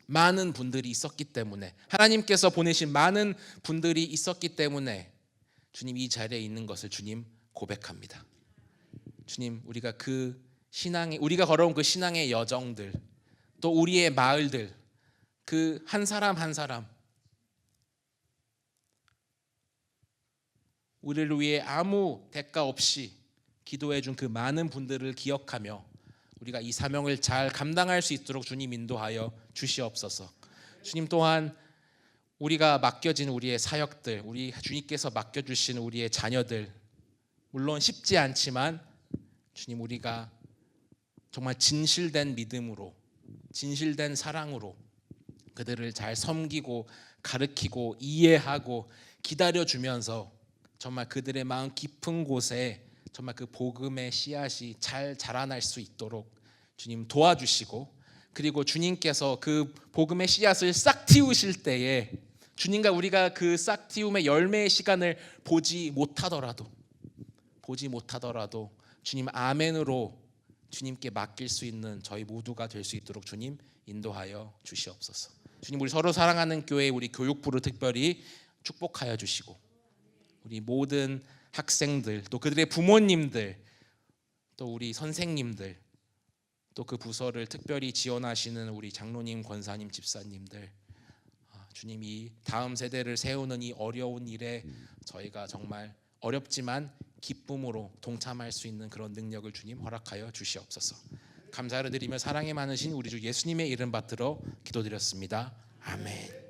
많은 분들이 있었기 때문에, 하나님께서 보내신 많은 분들이 있었기 때문에 주님, 이 자리에 있는 것을 주님 고백합니다. 주님, 우리가 우리가 걸어온 그 신앙의 여정들, 또 우리의 마을들, 그 한 사람 한 사람, 우리를 위해 아무 대가 없이 기도해 준 그 많은 분들을 기억하며 우리가 이 사명을 잘 감당할 수 있도록 주님 인도하여 주시옵소서. 주님, 또한 우리가 맡겨진 우리의 사역들, 우리 주님께서 맡겨주신 우리의 자녀들, 물론 쉽지 않지만 주님, 우리가 정말 진실된 믿음으로, 진실된 사랑으로 그들을 잘 섬기고 가르치고 이해하고 기다려주면서 정말 그들의 마음 깊은 곳에 정말 그 복음의 씨앗이 잘 자라날 수 있도록 주님 도와주시고, 그리고 주님께서 그 복음의 씨앗을 싹 틔우실 때에 주님과 우리가 그 싹 틔움의 열매의 시간을 보지 못하더라도 주님 아멘으로 주님께 맡길 수 있는 저희 모두가 될 수 있도록 주님 인도하여 주시옵소서. 주님, 우리 서로 사랑하는 교회, 우리 교육부를 특별히 축복하여 주시고, 우리 모든 학생들, 또 그들의 부모님들, 또 우리 선생님들, 또 그 부서를 특별히 지원하시는 우리 장로님, 권사님, 집사님들, 주님이 다음 세대를 세우는 이 어려운 일에 저희가 정말 어렵지만 기쁨으로 동참할 수 있는 그런 능력을 주님 허락하여 주시옵소서. 감사를 드리며 사랑이 많으신 우리 주 예수님의 이름 받들어 기도드렸습니다. 아멘.